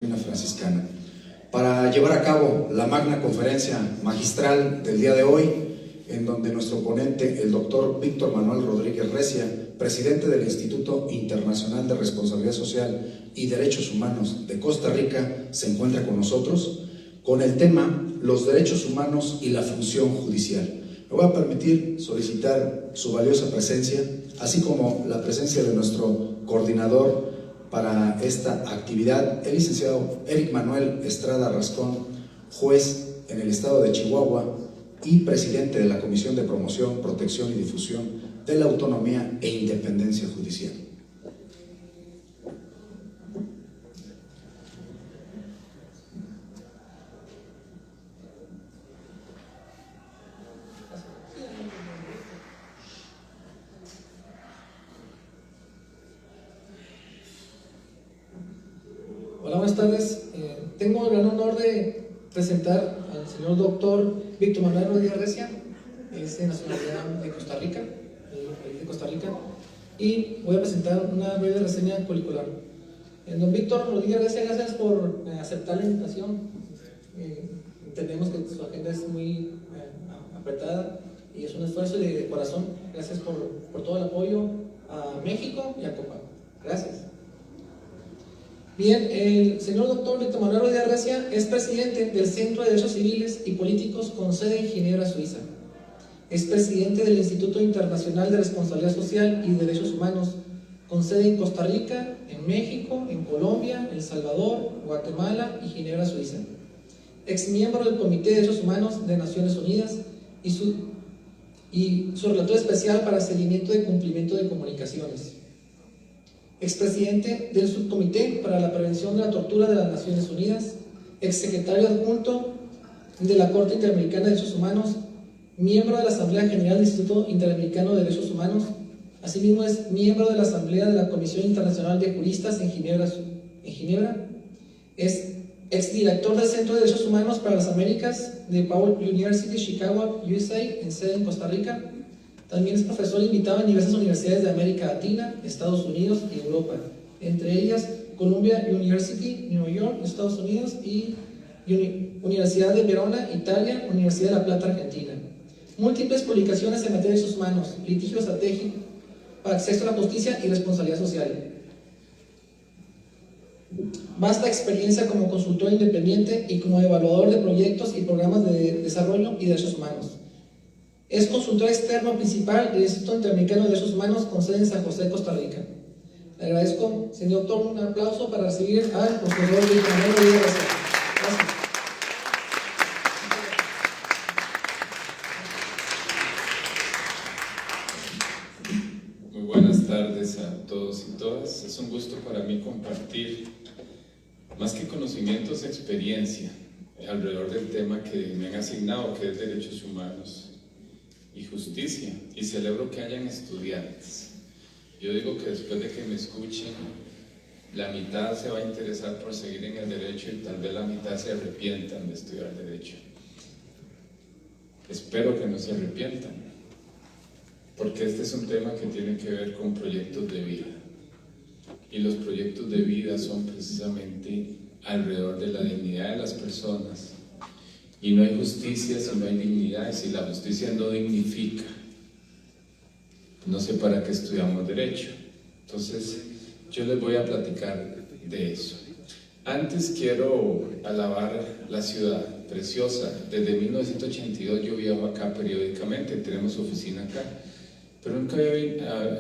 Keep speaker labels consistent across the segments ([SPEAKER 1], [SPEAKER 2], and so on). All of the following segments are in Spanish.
[SPEAKER 1] Franciscana, para llevar a cabo la magna conferencia magistral del día de hoy, en donde nuestro ponente, el doctor Víctor Manuel Rodríguez Recia, presidente del Instituto Internacional de Responsabilidad Social y Derechos Humanos de Costa Rica, se encuentra con nosotros con el tema Los derechos humanos y la función judicial. Me voy a permitir solicitar su valiosa presencia, así como la presencia de nuestro coordinador para esta actividad, el licenciado Eric Manuel Estrada Rascón, juez en el estado de Chihuahua y presidente de la Comisión de Promoción, Protección y Difusión de la Autonomía e Independencia Judicial.
[SPEAKER 2] Hola, buenas tardes. Tengo el gran honor de presentar al señor doctor Víctor Manuel Rodríguez Recia, es de nacionalidad de Costa Rica, de Costa Rica, y voy a presentar una breve reseña curricular. Don Víctor Rodríguez Recia, gracias por aceptar la invitación. Entendemos que su agenda es muy apretada y es un esfuerzo de corazón. Gracias por todo el apoyo a México y a Copa. Gracias. Bien, el señor doctor Víctor Manuel Rodríguez Recia es presidente del Centro de Derechos Civiles y Políticos con sede en Ginebra, Suiza. Es presidente del Instituto Internacional de Responsabilidad Social y Derechos Humanos con sede en Costa Rica, en México, en Colombia, El Salvador, Guatemala y Ginebra, Suiza. Ex miembro del Comité de Derechos Humanos de Naciones Unidas y su relator especial para seguimiento de cumplimiento de comunicaciones. Expresidente del Subcomité para la Prevención de la Tortura de las Naciones Unidas, exsecretario adjunto de la Corte Interamericana de Derechos Humanos, miembro de la Asamblea General del Instituto Interamericano de Derechos Humanos, asimismo es miembro de la Asamblea de la Comisión Internacional de Juristas en Ginebra, es exdirector del Centro de Derechos Humanos para las Américas de Powell University, Chicago, USA, en sede en Costa Rica. También es profesor invitado en diversas universidades de América Latina, Estados Unidos y Europa, entre ellas Columbia University, New York, Estados Unidos, y Universidad de Verona, Italia, Universidad de La Plata, Argentina. Múltiples publicaciones en materia de derechos humanos, litigio estratégico para acceso a la justicia y responsabilidad social. Vasta experiencia como consultor independiente y como evaluador de proyectos y programas de desarrollo y derechos humanos. Es consultor externo principal del Instituto Interamericano de Derechos Humanos con sede en San José, Costa Rica. Le agradezco, señor doctor, un aplauso para recibir al profesor Víctor Manuel Rodríguez Recia. Gracias.
[SPEAKER 3] Muy buenas tardes a todos y todas. Es un gusto para mí compartir, más que conocimientos, experiencia alrededor del tema que me han asignado, que es derechos humanos y justicia, y celebro que hayan estudiantes. Yo digo que después de que me escuchen, la mitad se va a interesar por seguir en el derecho y tal vez la mitad se arrepientan de estudiar derecho. Espero que no se arrepientan, porque este es un tema que tiene que ver con proyectos de vida, y los proyectos de vida son precisamente alrededor de la dignidad de las personas. Y no hay justicia si no hay dignidad, y si la justicia no dignifica, no sé para qué estudiamos derecho. Entonces, yo les voy a platicar de eso. Antes quiero alabar la ciudad preciosa. Desde 1982 yo viajo acá periódicamente, tenemos oficina acá, pero nunca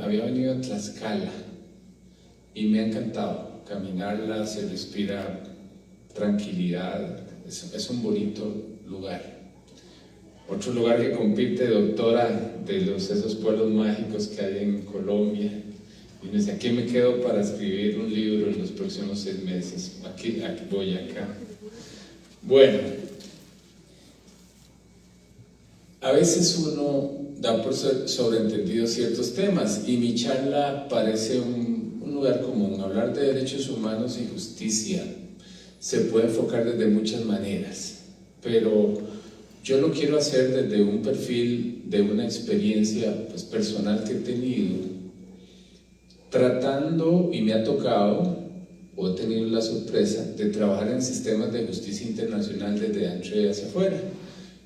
[SPEAKER 3] había venido a Tlaxcala, y me ha encantado caminarla, se respira tranquilidad. Es un bonito lugar. Otro lugar que compite, doctora, de esos pueblos mágicos que hay en Colombia. Y me dice, aquí me quedo para escribir un libro en los próximos 6 meses. Aquí voy acá. Bueno, a veces uno da por sobreentendido ciertos temas, y mi charla parece un lugar común. Hablar de derechos humanos y justicia se puede enfocar desde muchas maneras, pero yo lo quiero hacer desde un perfil de una experiencia personal que he tenido, tratando, y me ha tocado, o he tenido la sorpresa de trabajar en sistemas de justicia internacional desde dentro y hacia afuera,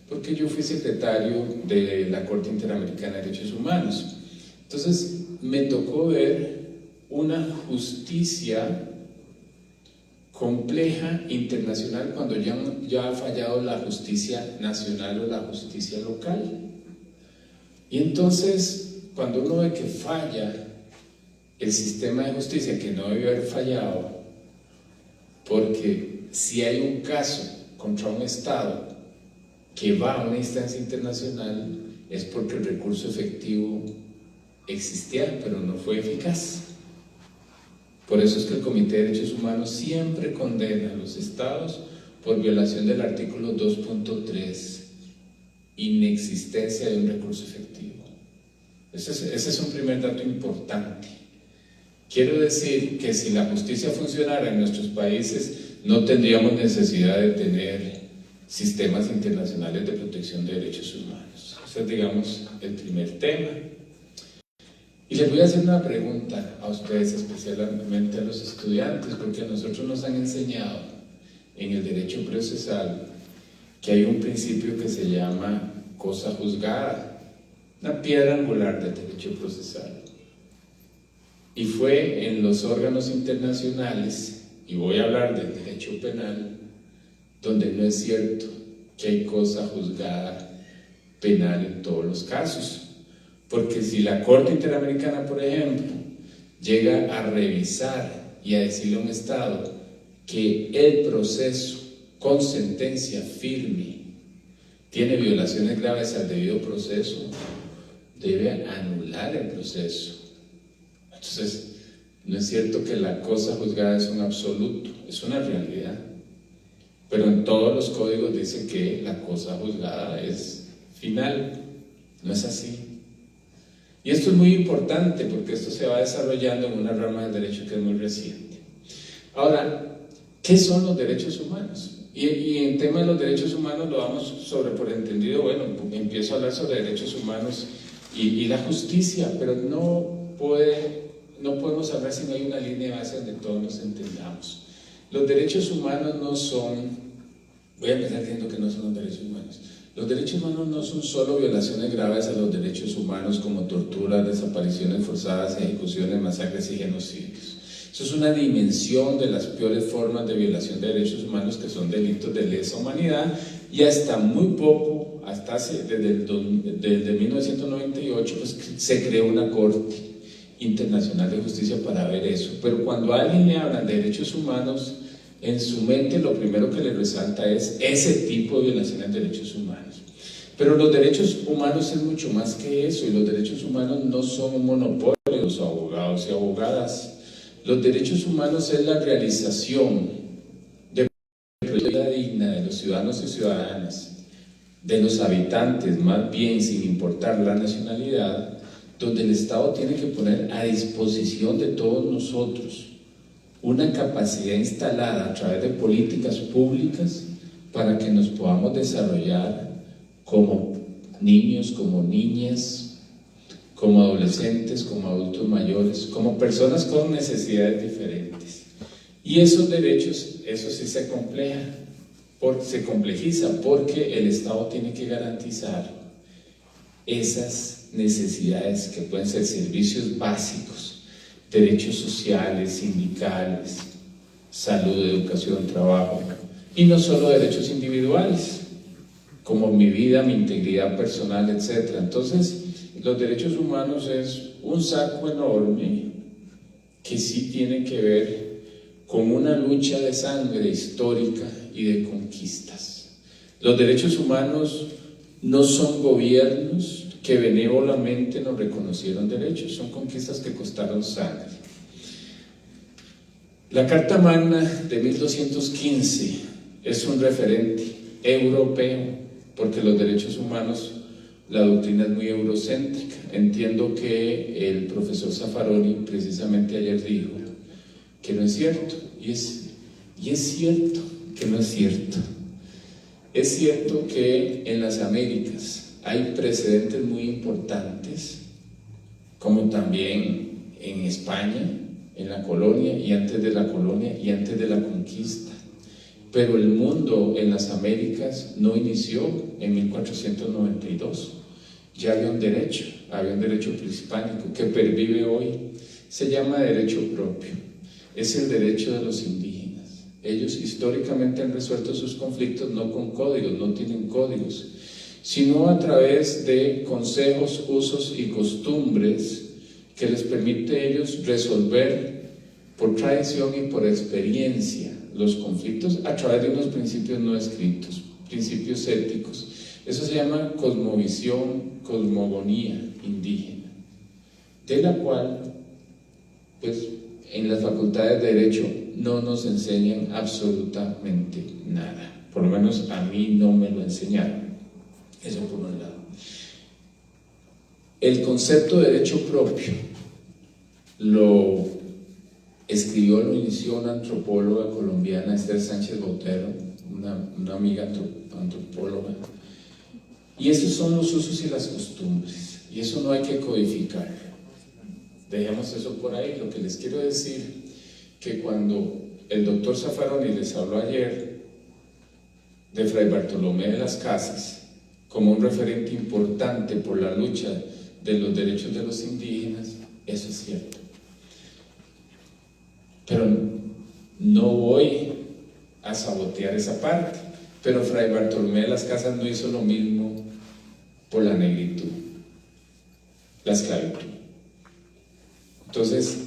[SPEAKER 3] porque yo fui secretario de la Corte Interamericana de Derechos Humanos. Entonces me tocó ver una justicia compleja internacional cuando ya ha fallado la justicia nacional o la justicia local. Y entonces, cuando uno ve que falla el sistema de justicia, que no debió haber fallado, porque si hay un caso contra un Estado que va a una instancia internacional, es porque el recurso efectivo existía, pero no fue eficaz. Por eso es que el Comité de Derechos Humanos siempre condena a los Estados por violación del artículo 2.3, inexistencia de un recurso efectivo. Ese es un primer dato importante. Quiero decir que si la justicia funcionara en nuestros países, no tendríamos necesidad de tener sistemas internacionales de protección de derechos humanos. Ese es, digamos, el primer tema. Y les voy a hacer una pregunta a ustedes, especialmente a los estudiantes, porque a nosotros nos han enseñado en el derecho procesal que hay un principio que se llama cosa juzgada, una piedra angular del derecho procesal. Y fue en los órganos internacionales, y voy a hablar del derecho penal, donde no es cierto que hay cosa juzgada penal en todos los casos. Porque si la Corte Interamericana, por ejemplo, llega a revisar y a decirle a un Estado que el proceso con sentencia firme tiene violaciones graves al debido proceso, debe anular el proceso. Entonces, no es cierto que la cosa juzgada es un absoluto, es una realidad. Pero en todos los códigos dice que la cosa juzgada es final. No es así. Y esto es muy importante porque esto se va desarrollando en una rama del derecho que es muy reciente. Ahora, ¿qué son los derechos humanos? Y en tema de los derechos humanos lo damos por entendido. Bueno, empiezo a hablar sobre derechos humanos y la justicia, pero no podemos hablar si no hay una línea de base donde todos nos entendamos. Los derechos humanos no son, voy a empezar diciendo que no son los derechos humanos. Los derechos humanos no son solo violaciones graves a los derechos humanos como torturas, desapariciones forzadas, ejecuciones, masacres y genocidios. Eso es una dimensión de las peores formas de violación de derechos humanos, que son delitos de lesa humanidad, y hasta muy poco, desde 1998, pues, se creó una Corte Internacional de Justicia para ver eso. Pero cuando a alguien le hablan de derechos humanos, en su mente lo primero que le resalta es ese tipo de violaciones de derechos humanos. Pero los derechos humanos es mucho más que eso, y los derechos humanos no son un monopolio de los abogados y abogadas. Los derechos humanos es la realización de la vida digna de los ciudadanos y ciudadanas, de los habitantes, más bien sin importar la nacionalidad, donde el Estado tiene que poner a disposición de todos nosotros una capacidad instalada a través de políticas públicas para que nos podamos desarrollar como niños, como niñas, como adolescentes, como adultos mayores, como personas con necesidades diferentes. Y esos derechos, eso sí se complejiza porque el Estado tiene que garantizar esas necesidades que pueden ser servicios básicos, derechos sociales, sindicales, salud, educación, trabajo, y no solo derechos individuales, como mi vida, mi integridad personal, etc. Entonces, los derechos humanos es un saco enorme que sí tiene que ver con una lucha de sangre histórica y de conquistas. Los derechos humanos no son gobiernos que benévolamente nos reconocieron derechos, son conquistas que costaron sangre. La Carta Magna de 1215 es un referente europeo, porque los derechos humanos, la doctrina es muy eurocéntrica. Entiendo que el profesor Zaffaroni precisamente ayer dijo que no es cierto, y es cierto que no es cierto. Es cierto que en las Américas hay precedentes muy importantes, como también en España, en la colonia y antes de la colonia y antes de la conquista. Pero el mundo en las Américas no inició en 1492. Ya había un derecho prehispánico que pervive hoy. Se llama derecho propio. Es el derecho de los indígenas. Ellos históricamente han resuelto sus conflictos no con códigos, no tienen códigos, sino a través de consejos, usos y costumbres que les permite a ellos resolver por tradición y por experiencia los conflictos a través de unos principios no escritos, principios éticos. Eso se llama cosmovisión, cosmogonía indígena, de la cual, pues, en las facultades de Derecho no nos enseñan absolutamente nada. Por lo menos a mí no me lo enseñaron. Eso por un lado. El concepto de derecho propio lo lo inició una antropóloga colombiana, Esther Sánchez Botero, una amiga antropóloga. Y esos son los usos y las costumbres, y eso no hay que codificarlo. Dejemos eso por ahí. Lo que les quiero decir, que cuando el doctor Zaffaroni les habló ayer de Fray Bartolomé de las Casas como un referente importante por la lucha de los derechos de los indígenas, eso es cierto. Pero no voy a sabotear esa parte. Pero Fray Bartolomé de las Casas no hizo lo mismo por la negritud, la esclavitud. Entonces,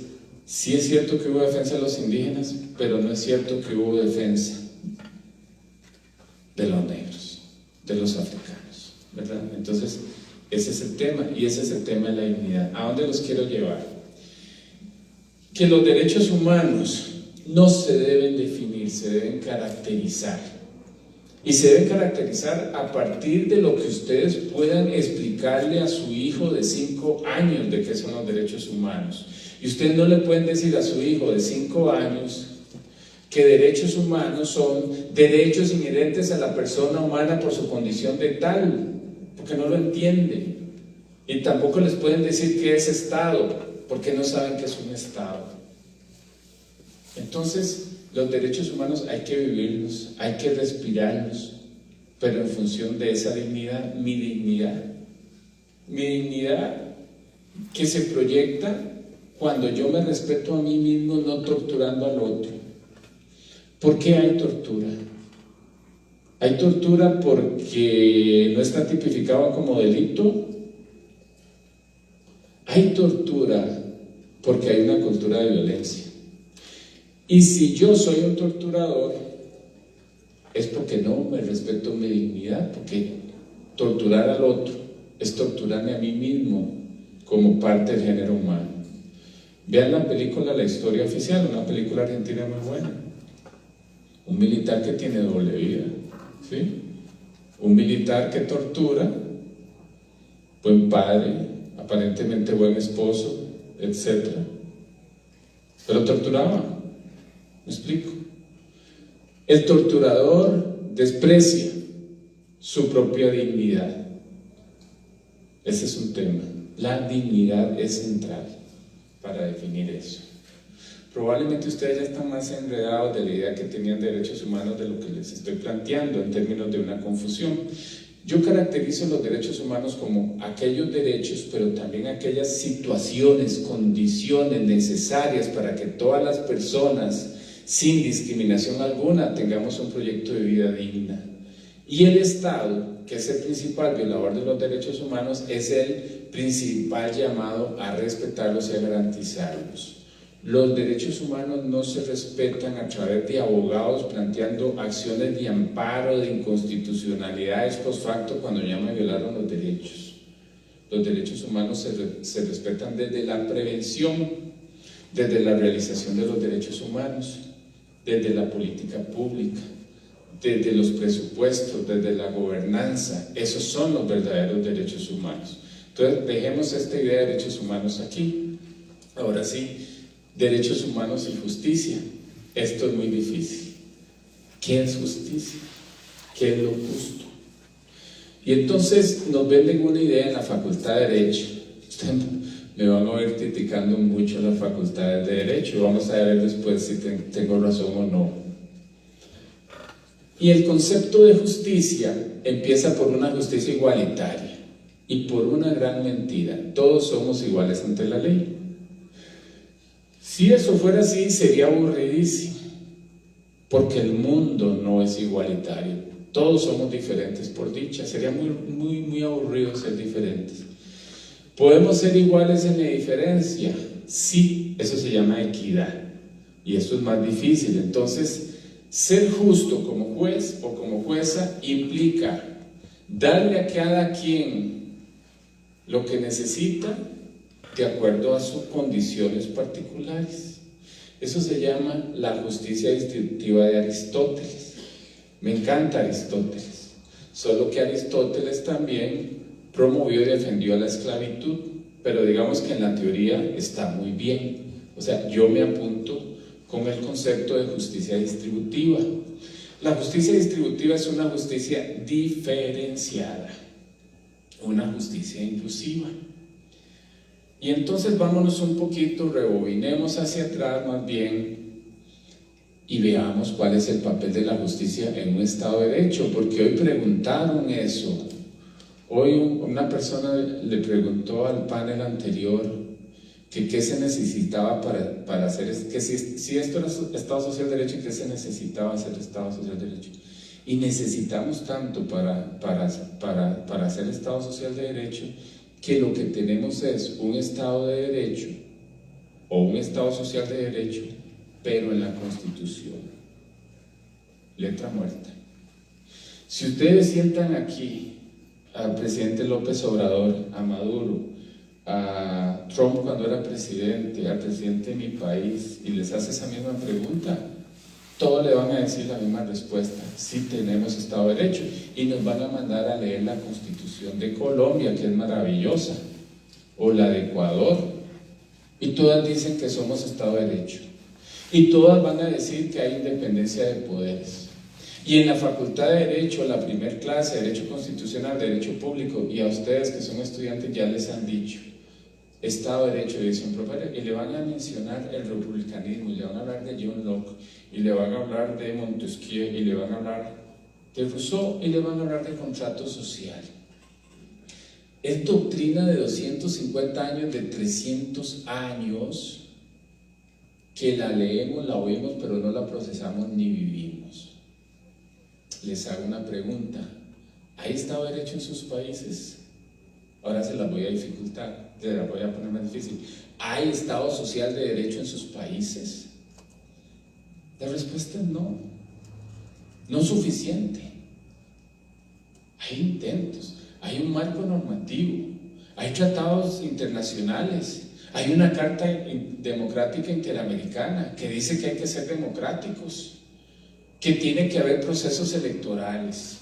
[SPEAKER 3] sí es cierto que hubo defensa de los indígenas, pero no es cierto que hubo defensa de los negros, de los africanos, ¿verdad? Entonces, ese es el tema, y ese es el tema de la dignidad. ¿A dónde los quiero llevar? Que los derechos humanos no se deben definir, se deben caracterizar. Y se deben caracterizar a partir de lo que ustedes puedan explicarle a su hijo de 5 años de qué son los derechos humanos. Y ustedes no le pueden decir a su hijo de 5 años que derechos humanos son derechos inherentes a la persona humana por su condición de tal, porque no lo entienden. Y tampoco les pueden decir qué es Estado, porque no saben qué es un Estado. Entonces, los derechos humanos hay que vivirlos, hay que respirarlos, pero en función de esa dignidad, mi dignidad que se proyecta cuando yo me respeto a mí mismo, no torturando al otro. ¿Por qué hay tortura? Hay tortura porque no está tipificado como delito. Hay tortura porque hay una cultura de violencia. Y si yo soy un torturador, es porque no me respeto mi dignidad, porque torturar al otro es torturarme a mí mismo como parte del género humano. Vean la película La Historia Oficial, una película argentina muy buena. Un militar que tiene doble vida, ¿sí? Un militar que tortura, buen padre, aparentemente buen esposo, etc. Pero torturaba. ¿Me explico? El torturador desprecia su propia dignidad. Ese es un tema. La dignidad es central para definir eso. Probablemente ustedes ya están más enredados de la idea que tenían de derechos humanos de lo que les estoy planteando en términos de una confusión. Yo caracterizo los derechos humanos como aquellos derechos, pero también aquellas situaciones, condiciones necesarias para que todas las personas, sin discriminación alguna, tengamos un proyecto de vida digna. Y el Estado, que es el principal violador de los derechos humanos, es el principal llamado a respetarlos y a garantizarlos. Los derechos humanos no se respetan a través de abogados planteando acciones de amparo, de inconstitucionalidades post facto cuando ya me violaron los derechos. Los derechos humanos se respetan desde la prevención, desde la realización de los derechos humanos, desde la política pública, desde los presupuestos, desde la gobernanza. Esos son los verdaderos derechos humanos. Entonces, dejemos esta idea de derechos humanos aquí. Ahora sí, derechos humanos y justicia. Esto es muy difícil. ¿Qué es justicia? ¿Qué es lo justo? Y entonces nos venden una idea en la Facultad de Derecho. Ustedes me van a ver criticando mucho las facultades de Derecho. Vamos a ver después si tengo razón o no. Y el concepto de justicia empieza por una justicia igualitaria y por una gran mentira: todos somos iguales ante la ley. Si eso fuera así, sería aburridísimo, porque el mundo no es igualitario. Todos somos diferentes por dicha. Sería muy aburrido ser diferentes. ¿Podemos ser iguales en la diferencia? Sí, eso se llama equidad. Y esto es más difícil. Entonces, ser justo como juez o como jueza implica darle a cada quien lo que necesita de acuerdo a sus condiciones particulares. Eso se llama la justicia distributiva de Aristóteles. Me encanta Aristóteles, solo que Aristóteles también promovió y defendió la esclavitud, pero digamos que en la teoría está muy bien. O sea, yo me apunto con el concepto de justicia distributiva. La justicia distributiva es una justicia diferenciada, una justicia inclusiva. Y entonces vámonos un poquito, rebobinemos hacia atrás más bien y veamos cuál es el papel de la justicia en un Estado de Derecho, porque hoy preguntaron eso. Hoy una persona le preguntó al panel anterior que qué se necesitaba para hacer, que si esto era Estado Social de Derecho, ¿qué se necesitaba hacer Estado Social de Derecho? Y necesitamos tanto para hacer Estado Social de Derecho, que lo que tenemos es un Estado de Derecho o un Estado Social de Derecho, pero en la Constitución, letra muerta. Si ustedes sientan aquí al presidente López Obrador, a Maduro, a Trump cuando era presidente, al presidente de mi país, y les hace esa misma pregunta, todos le van a decir la misma respuesta: sí tenemos Estado de Derecho, y nos van a mandar a leer la Constitución de Colombia, que es maravillosa, o la de Ecuador, y todas dicen que somos Estado de Derecho, y todas van a decir que hay independencia de poderes. Y en la Facultad de Derecho, la primer clase, Derecho Constitucional, Derecho Público, y a ustedes que son estudiantes ya les han dicho Estado de Derecho, división propia, y le van a mencionar el republicanismo, y le van a hablar de John Locke, y le van a hablar de Montesquieu, y le van a hablar de Rousseau, y le van a hablar de contrato social. Es doctrina de 250 años, de 300 años, que la leemos, la oímos, pero no la procesamos ni vivimos. Les hago una pregunta: ¿hay Estado de Derecho en sus países? Ahora se las voy a dificultar, se las voy a poner más difícil. ¿Hay Estado Social de Derecho en sus países? La respuesta es no, no suficiente. Hay intentos, hay un marco normativo, hay tratados internacionales, hay una Carta Democrática Interamericana que dice que hay que ser democráticos, que tiene que haber procesos electorales.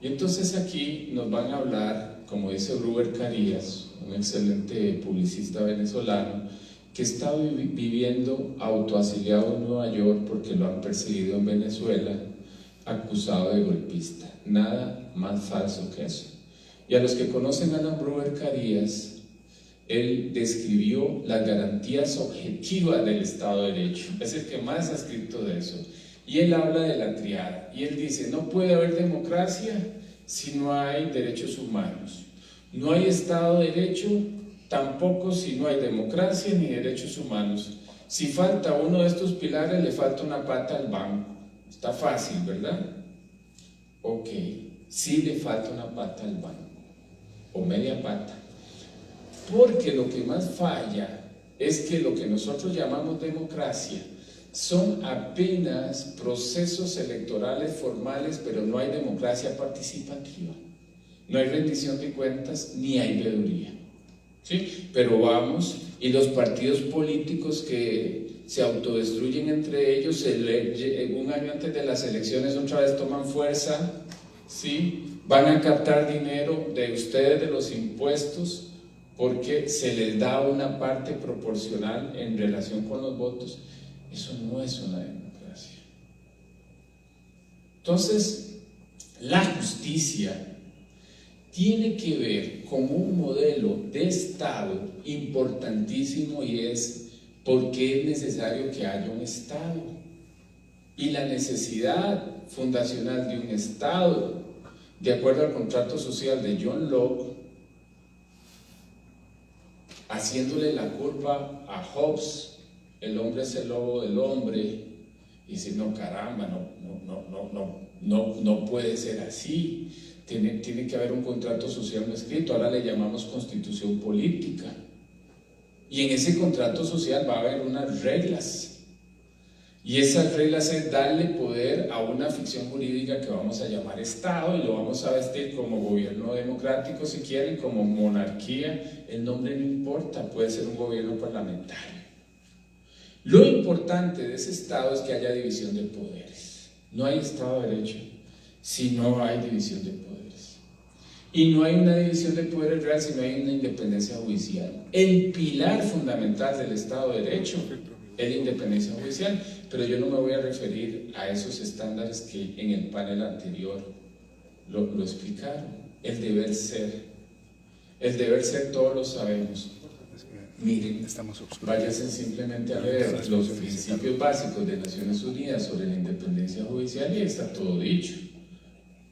[SPEAKER 3] Y entonces aquí nos van a hablar, como dice Ruber Carías, un excelente publicista venezolano, que está viviendo autoasiliado en Nueva York porque lo han perseguido en Venezuela, acusado de golpista. Nada más falso que eso. Y a los que conocen a Alan Ruber Carías, él describió las garantías objetivas del Estado de Derecho. Es el que más ha escrito de eso. Y él habla de la triada. Y él dice: no puede haber democracia si no hay derechos humanos. No hay Estado de Derecho tampoco si no hay democracia ni derechos humanos. Si falta uno de estos pilares, le falta una pata al banco. Está fácil, ¿verdad? Ok, sí le falta una pata al banco, o media pata. Porque lo que más falla es que lo que nosotros llamamos democracia son apenas procesos electorales formales, pero no hay democracia participativa, no hay rendición de cuentas, ni hay veeduría, ¿sí? Pero vamos, y los partidos políticos que se autodestruyen entre ellos, un año antes de las elecciones otra vez toman fuerza, ¿sí? Van a captar dinero de ustedes, de los impuestos, porque se les da una parte proporcional en relación con los votos. Eso no es una democracia. Entonces, la justicia tiene que ver con un modelo de Estado importantísimo, y es por qué es necesario que haya un Estado. Y la necesidad fundacional de un Estado, de acuerdo al contrato social de John Locke, haciéndole la culpa a Hobbes, el hombre es el lobo del hombre, y dice, no, caramba, no puede ser así, tiene que haber un contrato social no escrito, ahora le llamamos constitución política, y en ese contrato social va a haber unas reglas, y esas reglas es darle poder a una ficción jurídica que vamos a llamar Estado, y lo vamos a vestir como gobierno democrático si quieren, como monarquía, el nombre no importa, puede ser un gobierno parlamentario. Lo importante de ese Estado es que haya división de poderes. No hay Estado de Derecho si no hay división de poderes. Y no hay una división de poderes real si no hay una independencia judicial. El pilar fundamental del Estado de Derecho es la independencia judicial, pero yo no me voy a referir a esos estándares que en el panel anterior lo explicaron. El deber ser todos lo sabemos. Miren, váyanse simplemente a leer los principios básicos de Naciones Unidas sobre la independencia judicial y está todo dicho,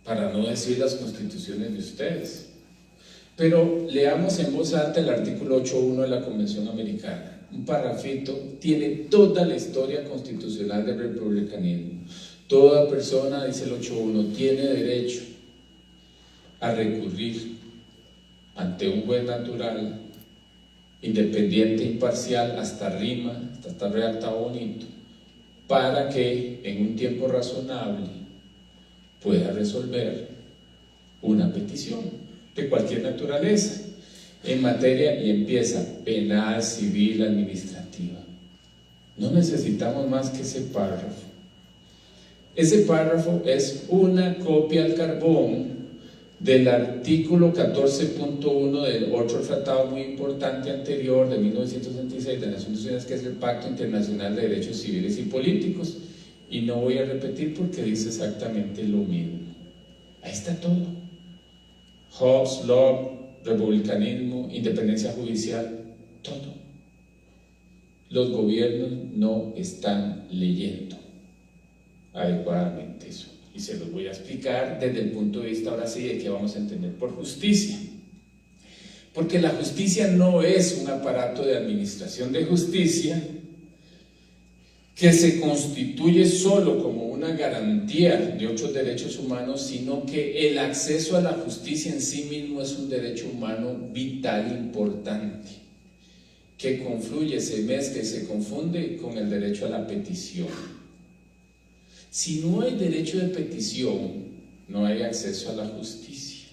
[SPEAKER 3] para no decir las constituciones de ustedes. Pero leamos en voz alta el artículo 8.1 de la Convención Americana. Un parrafito, tiene toda la historia constitucional del republicanismo. Toda persona, dice el 8.1, tiene derecho a recurrir ante un juez natural, independiente, imparcial, hasta rima, hasta está redactado bonito, para que en un tiempo razonable pueda resolver una petición de cualquier naturaleza en materia, y empieza penal, civil, administrativa. No necesitamos más que ese párrafo. Ese párrafo es una copia al carbón del artículo 14.1 del otro tratado muy importante anterior de 1966 de Naciones Unidas, que es el Pacto Internacional de Derechos Civiles y Políticos, y no voy a repetir porque dice exactamente lo mismo. Ahí está todo: Hobbes, Locke, republicanismo, independencia judicial, todo. Los gobiernos no están leyendo adecuadamente eso, y se los voy a explicar desde el punto de vista ahora sí de qué vamos a entender por justicia, porque la justicia no es un aparato de administración de justicia que se constituye solo como una garantía de otros derechos humanos, sino que el acceso a la justicia en sí mismo es un derecho humano vital, importante, que confluye, se mezcla y se confunde con el derecho a la petición. Si no hay derecho de petición, no hay acceso a la justicia.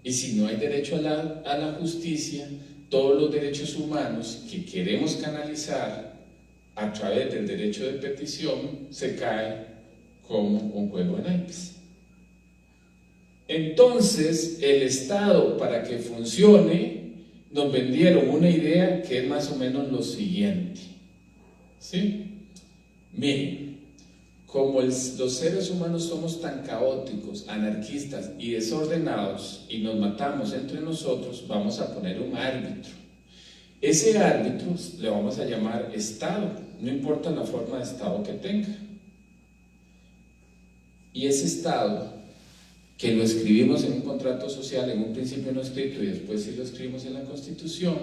[SPEAKER 3] Y si no hay derecho a la justicia, todos los derechos humanos que queremos canalizar a través del derecho de petición se cae como un juego de naipes. Entonces, el Estado, para que funcione, nos vendieron una idea que es más o menos lo siguiente, ¿sí? Miren, como los seres humanos somos tan caóticos, anarquistas y desordenados, y nos matamos entre nosotros, vamos a poner un árbitro. Ese árbitro le vamos a llamar Estado, no importa la forma de Estado que tenga. Y ese Estado, que lo escribimos en un contrato social, en un principio no escrito y después sí lo escribimos en la Constitución,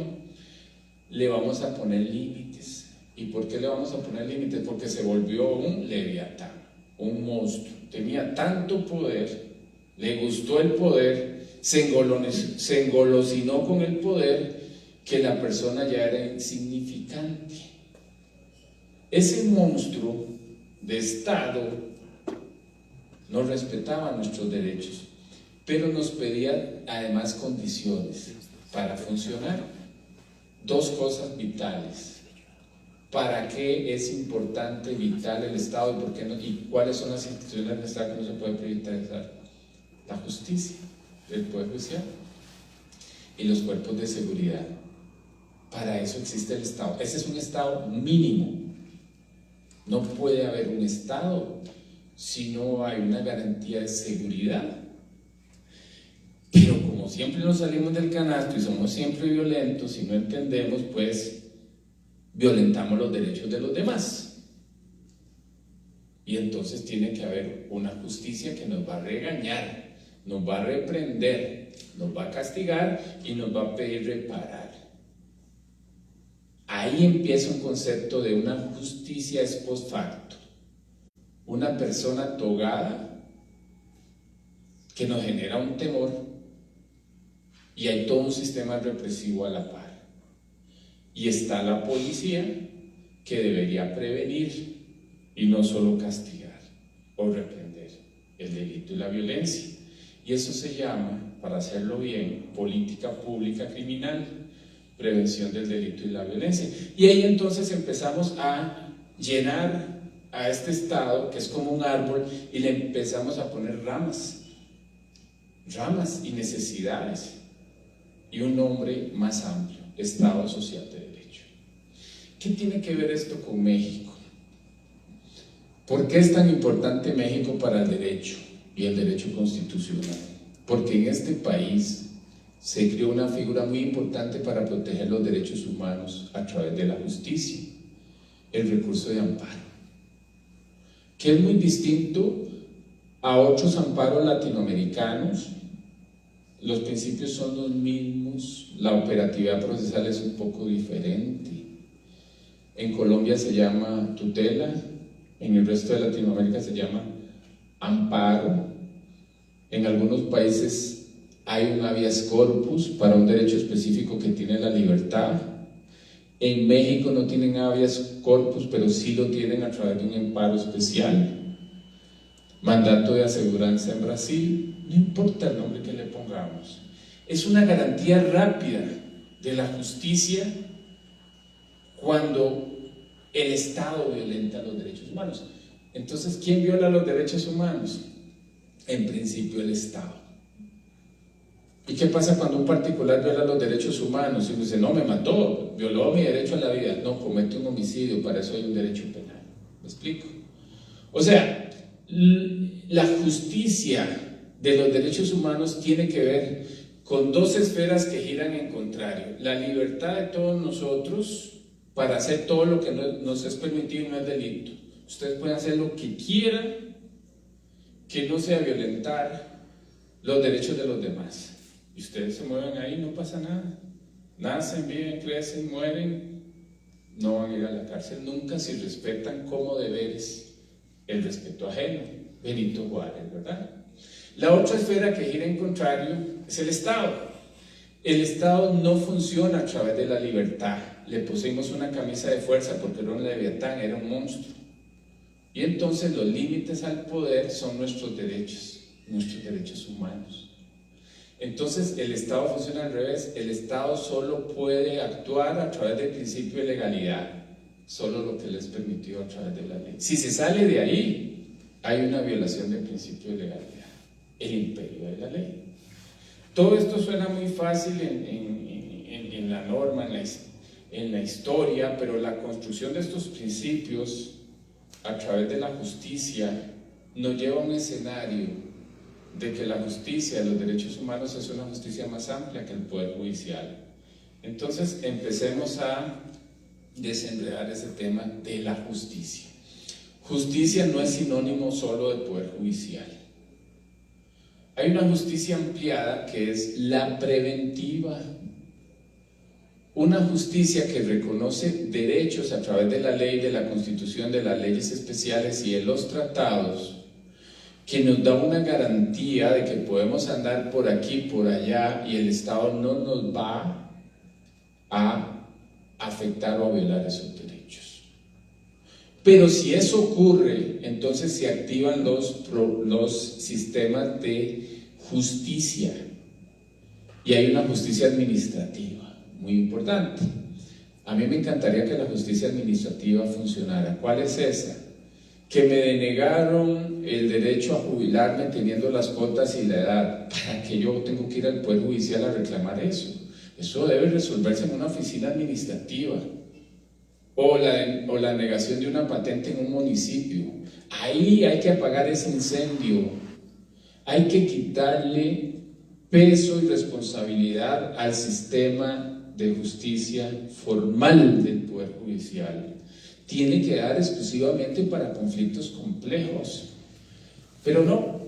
[SPEAKER 3] le vamos a poner límites. ¿Y por qué le vamos a poner límites? Porque se volvió un leviatán, un monstruo. Tenía tanto poder, le gustó el poder, se engolosinó con el poder, que la persona ya era insignificante. Ese monstruo de Estado no respetaba nuestros derechos, pero nos pedía además condiciones para funcionar. Dos cosas vitales. ¿Para qué es importante, vital el Estado y por qué no? ¿Y cuáles son las instituciones del Estado que no se puede privatizar? La justicia, el Poder Judicial y los cuerpos de seguridad. Para eso existe el Estado. Ese es un Estado mínimo. No puede haber un Estado si no hay una garantía de seguridad. Pero como siempre nos salimos del canasto y somos siempre violentos y no entendemos, pues violentamos los derechos de los demás. Y entonces tiene que haber una justicia que nos va a regañar, nos va a reprender, nos va a castigar y nos va a pedir reparar. Ahí empieza un concepto de una justicia ex post facto, una persona togada que nos genera un temor y hay todo un sistema represivo a la par. Y está la policía que debería prevenir y no solo castigar o reprender el delito y la violencia. Y eso se llama, para hacerlo bien, política pública criminal, prevención del delito y la violencia. Y ahí entonces empezamos a llenar a este Estado, que es como un árbol, y le empezamos a poner ramas y necesidades, y un nombre más amplio, Estado Social de Derecho. ¿Qué tiene que ver esto con México? ¿Por qué es tan importante México para el derecho y el derecho constitucional? Porque en este país se creó una figura muy importante para proteger los derechos humanos a través de la justicia, el recurso de amparo, que es muy distinto a otros amparos latinoamericanos. Los principios son los mismos, la operatividad procesal es un poco diferente. En Colombia se llama tutela, en el resto de Latinoamérica se llama amparo. En algunos países hay un habeas corpus para un derecho específico que tiene la libertad. En México no tienen habeas corpus, pero sí lo tienen a través de un amparo especial. Mandato de aseguranza en Brasil, no importa el nombre que le pongamos. Es una garantía rápida de la justicia cuando el Estado violenta los derechos humanos. Entonces, ¿quién viola los derechos humanos? En principio, el Estado. ¿Y qué pasa cuando un particular viola los derechos humanos? Y uno dice, no, me mató, violó mi derecho a la vida. No, comete un homicidio, para eso hay un derecho penal. ¿Me explico? O sea, la justicia de los derechos humanos tiene que ver con dos esferas que giran en contrario. La libertad de todos nosotros para hacer todo lo que nos es permitido y no es delito. Ustedes pueden hacer lo que quieran, que no sea violentar los derechos de los demás. Y ustedes se mueven ahí, no pasa nada. Nacen, viven, crecen, mueren, no van a ir a la cárcel nunca si respetan como deberes el respeto ajeno. Benito Juárez, ¿verdad? La otra esfera que gira en contrario es el Estado. El Estado no funciona a través de la libertad. Le pusimos una camisa de fuerza porque era un leviatán, era un monstruo. Y entonces los límites al poder son nuestros derechos humanos. Entonces el Estado funciona al revés. El Estado solo puede actuar a través del principio de legalidad, solo lo que les es permitido a través de la ley. Si se sale de ahí, hay una violación del principio de legalidad, el imperio de la ley. Todo esto suena muy fácil en la norma, en la historia, pero la construcción de estos principios a través de la justicia nos lleva a un escenario de que la justicia de los derechos humanos es una justicia más amplia que el poder judicial. Entonces empecemos a desenredar ese tema de la justicia. Justicia no es sinónimo solo de poder judicial. Hay una justicia ampliada que es la preventiva. Una justicia que reconoce derechos a través de la ley, de la Constitución, de las leyes especiales y de los tratados, que nos da una garantía de que podemos andar por aquí, por allá, y el Estado no nos va a afectar o a violar esos derechos. Pero si eso ocurre, entonces se activan los sistemas de justicia, y hay una justicia administrativa muy importante. A mí me encantaría que la justicia administrativa funcionara. ¿Cuál es esa? Que me denegaron el derecho a jubilarme teniendo las cuotas y la edad. ¿Para qué yo tengo que ir al Poder Judicial a reclamar eso? Eso debe resolverse en una oficina administrativa. O la negación de una patente en un municipio. Ahí hay que apagar ese incendio. Hay que quitarle peso y responsabilidad al sistema de justicia formal del Poder Judicial. Tiene que dar exclusivamente para conflictos complejos. Pero no,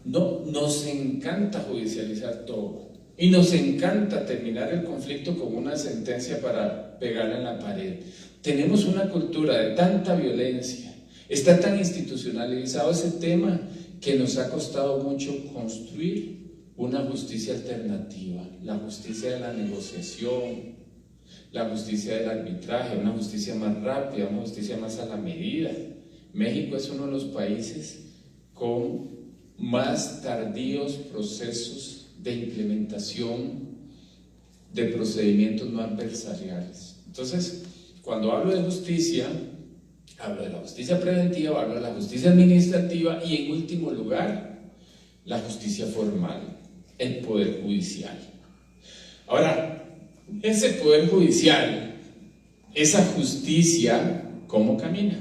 [SPEAKER 3] nos encanta judicializar todo. Y nos encanta terminar el conflicto con una sentencia para pegarla en la pared. Tenemos una cultura de tanta violencia, está tan institucionalizado ese tema que nos ha costado mucho construir una justicia alternativa, la justicia de la negociación, la justicia del arbitraje, una justicia más rápida, una justicia más a la medida. México es uno de los países con más tardíos procesos de implementación de procedimientos no adversariales. Entonces, cuando hablo de justicia, hablo de la justicia preventiva, hablo de la justicia administrativa y en último lugar, la justicia formal, el Poder Judicial. Ahora, ese Poder Judicial, esa justicia, ¿cómo camina?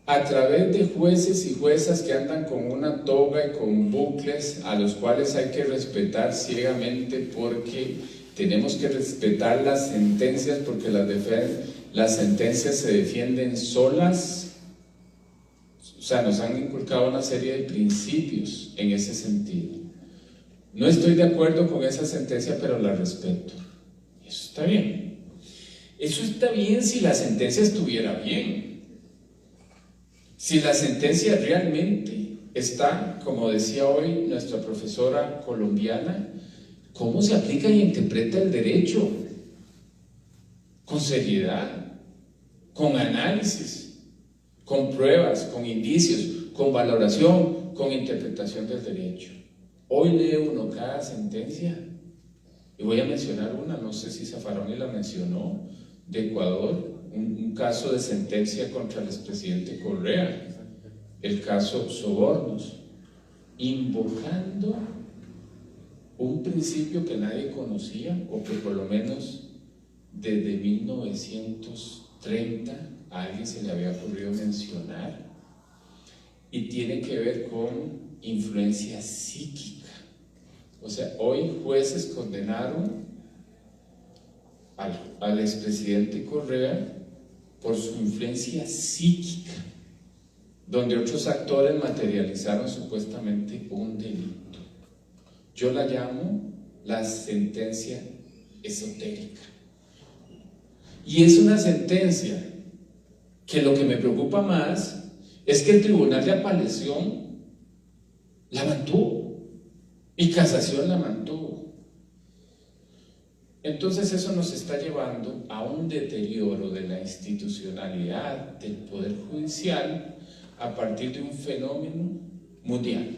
[SPEAKER 3] A través de jueces y juezas que andan con una toga y con bucles a los cuales hay que respetar ciegamente porque tenemos que respetar las sentencias porque las sentencias se defienden solas. O sea, nos han inculcado una serie de principios en ese sentido. No estoy de acuerdo con esa sentencia, pero la respeto. Eso está bien. Eso está bien si la sentencia estuviera bien. Si la sentencia realmente está, como decía hoy nuestra profesora colombiana, ¿cómo se aplica y interpreta el derecho? Con seriedad, con análisis, con pruebas, con indicios, con valoración, con interpretación del derecho. Hoy lee uno cada sentencia, y voy a mencionar una, no sé si Zaffaroni la mencionó, de Ecuador, un caso de sentencia contra el expresidente Correa, el caso Sobornos, invocando un principio que nadie conocía, o que por lo menos desde 1930 a alguien se le había ocurrido mencionar, y tiene que ver con influencia psíquica. O sea, hoy jueces condenaron al expresidente Correa por su influencia psíquica, donde otros actores materializaron supuestamente un delito. Yo la llamo la sentencia esotérica. Y es una sentencia que lo que me preocupa más es que el Tribunal de Apelación la mantuvo y Casación la mantuvo. Entonces eso nos está llevando a un deterioro de la institucionalidad del Poder Judicial a partir de un fenómeno mundial,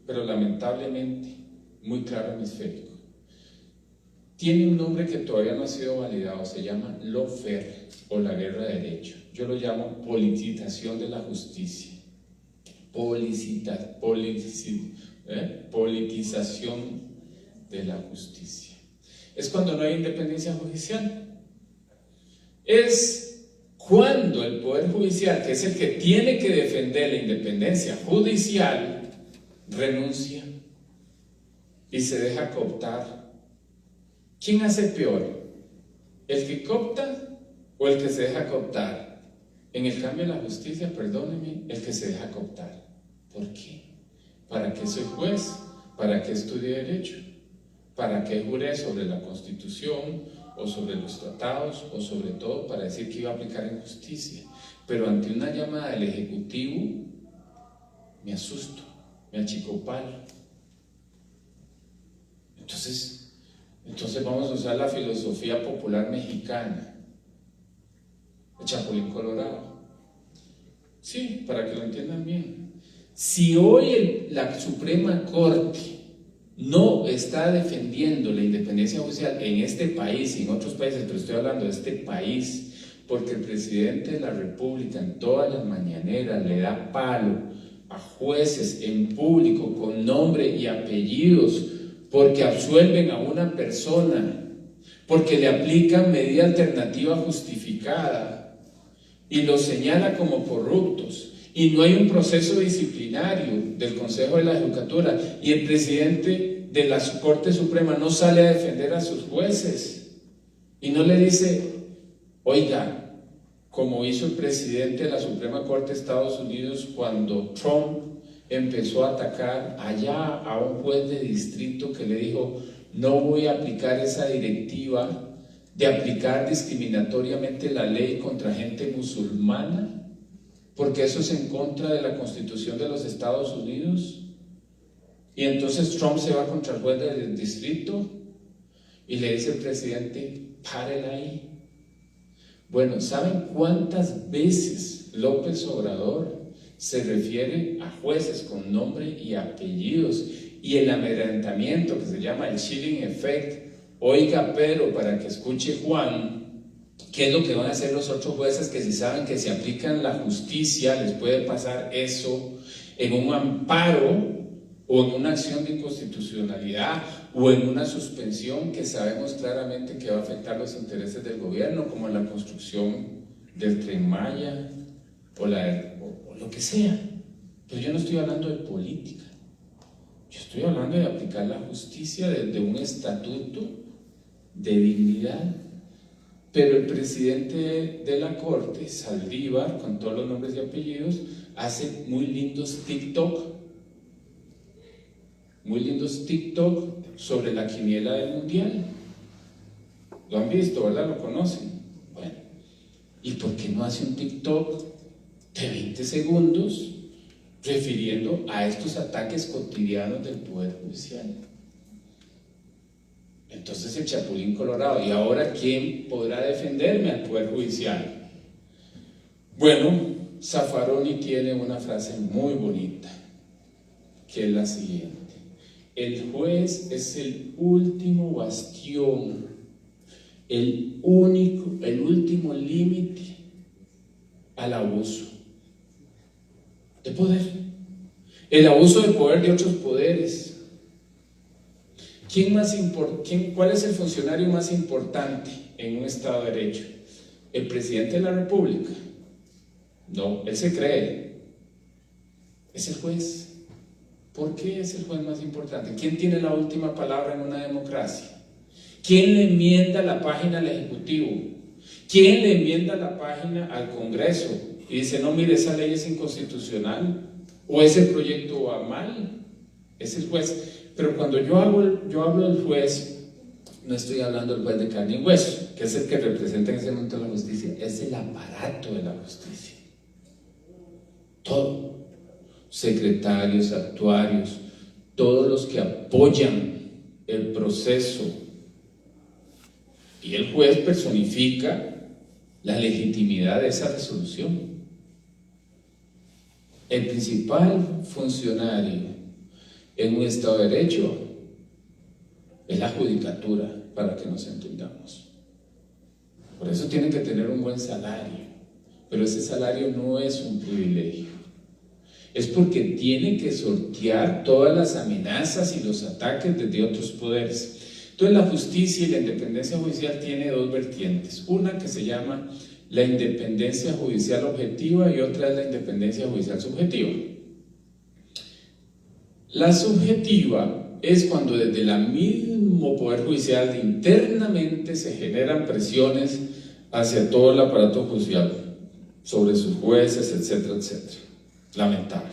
[SPEAKER 3] pero lamentablemente muy claro hemisférico. Tiene un nombre que todavía no ha sido validado, se llama lawfare o la guerra de derecho. Yo lo llamo politización de la justicia. Politización de la justicia. Es cuando no hay independencia judicial. Es cuando el Poder Judicial, que es el que tiene que defender la independencia judicial, renuncia y se deja cooptar. ¿Quién hace peor? ¿El que coopta o el que se deja cooptar? En el cambio de la justicia, perdónenme, el que se deja cooptar. ¿Por qué? ¿Para qué soy juez? ¿Para qué estudie derecho? ¿Para qué juré sobre la Constitución o sobre los tratados o sobre todo para decir que iba a aplicar en justicia? Pero ante una llamada del Ejecutivo me asusto, me achicopalo. Entonces vamos a usar la filosofía popular mexicana, el Chapulín Colorado. Sí, para que lo entiendan bien. Si hoy la Suprema Corte no está defendiendo la independencia judicial en este país y en otros países, pero estoy hablando de este país, porque el presidente de la República en todas las mañaneras le da palo a jueces en público con nombre y apellidos, porque absuelven a una persona, porque le aplican medida alternativa justificada y los señala como corruptos y no hay un proceso disciplinario del Consejo de la Judicatura, y el presidente de la Corte Suprema no sale a defender a sus jueces y no le dice, oiga, como hizo el presidente de la Suprema Corte de Estados Unidos cuando Trump empezó a atacar allá a un juez de distrito que le dijo, no voy a aplicar esa directiva de aplicar discriminatoriamente la ley contra gente musulmana, porque eso es en contra de la Constitución de los Estados Unidos. Y entonces Trump se va contra el juez del distrito y le dice al presidente, párela ahí. Bueno, ¿saben cuántas veces López Obrador se refiere a jueces con nombre y apellidos? Y el amedrentamiento que se llama el chilling effect, oiga, pero para que escuche Juan, ¿qué es lo que van a hacer los otros jueces que si saben que si aplican la justicia les puede pasar eso en un amparo o en una acción de inconstitucionalidad o en una suspensión que sabemos claramente que va a afectar los intereses del gobierno, como en la construcción del Tren Maya o lo que sea? Pero yo no estoy hablando de política, yo estoy hablando de aplicar la justicia desde un estatuto de dignidad. Pero el presidente de la Corte, Saldívar, con todos los nombres y apellidos, hace muy lindos TikTok sobre la quiniela del mundial. Lo han visto, ¿verdad? Lo conocen. Bueno, ¿y por qué no hace un TikTok de 20 segundos refiriendo a estos ataques cotidianos del Poder Judicial? Entonces el Chapulín Colorado, ¿y ahora quién podrá defenderme al Poder Judicial? Bueno, Zaffaroni tiene una frase muy bonita, que es la siguiente: el juez es el último bastión, el último límite al abuso de poder, el abuso de poder de otros poderes. ¿Cuál es el funcionario más importante en un Estado de Derecho? ¿El presidente de la República? No, él se cree. Es el juez. ¿Por qué es el juez más importante? ¿Quién tiene la última palabra en una democracia? ¿Quién le enmienda la página al Ejecutivo? ¿Quién le enmienda la página al Congreso? Y dice, no, mire, esa ley es inconstitucional, o ese proyecto va mal. Es el juez. Pero cuando yo hablo del juez, no estoy hablando del juez de carne y hueso, que es el que representa en ese momento la justicia, es el aparato de la justicia. Todo. Secretarios, actuarios, todos los que apoyan el proceso. Y el juez personifica la legitimidad de esa resolución. El principal funcionario en un Estado de Derecho es la judicatura, para que nos entendamos. Por eso tienen que tener un buen salario, pero ese salario no es un privilegio, es porque tienen que sortear todas las amenazas y los ataques desde otros poderes. Entonces la justicia y la independencia judicial tiene dos vertientes, una que se llama la independencia judicial objetiva y otra es la independencia judicial subjetiva. La subjetiva es cuando desde el mismo Poder Judicial internamente se generan presiones hacia todo el aparato judicial, sobre sus jueces, etcétera, etcétera. Lamentable.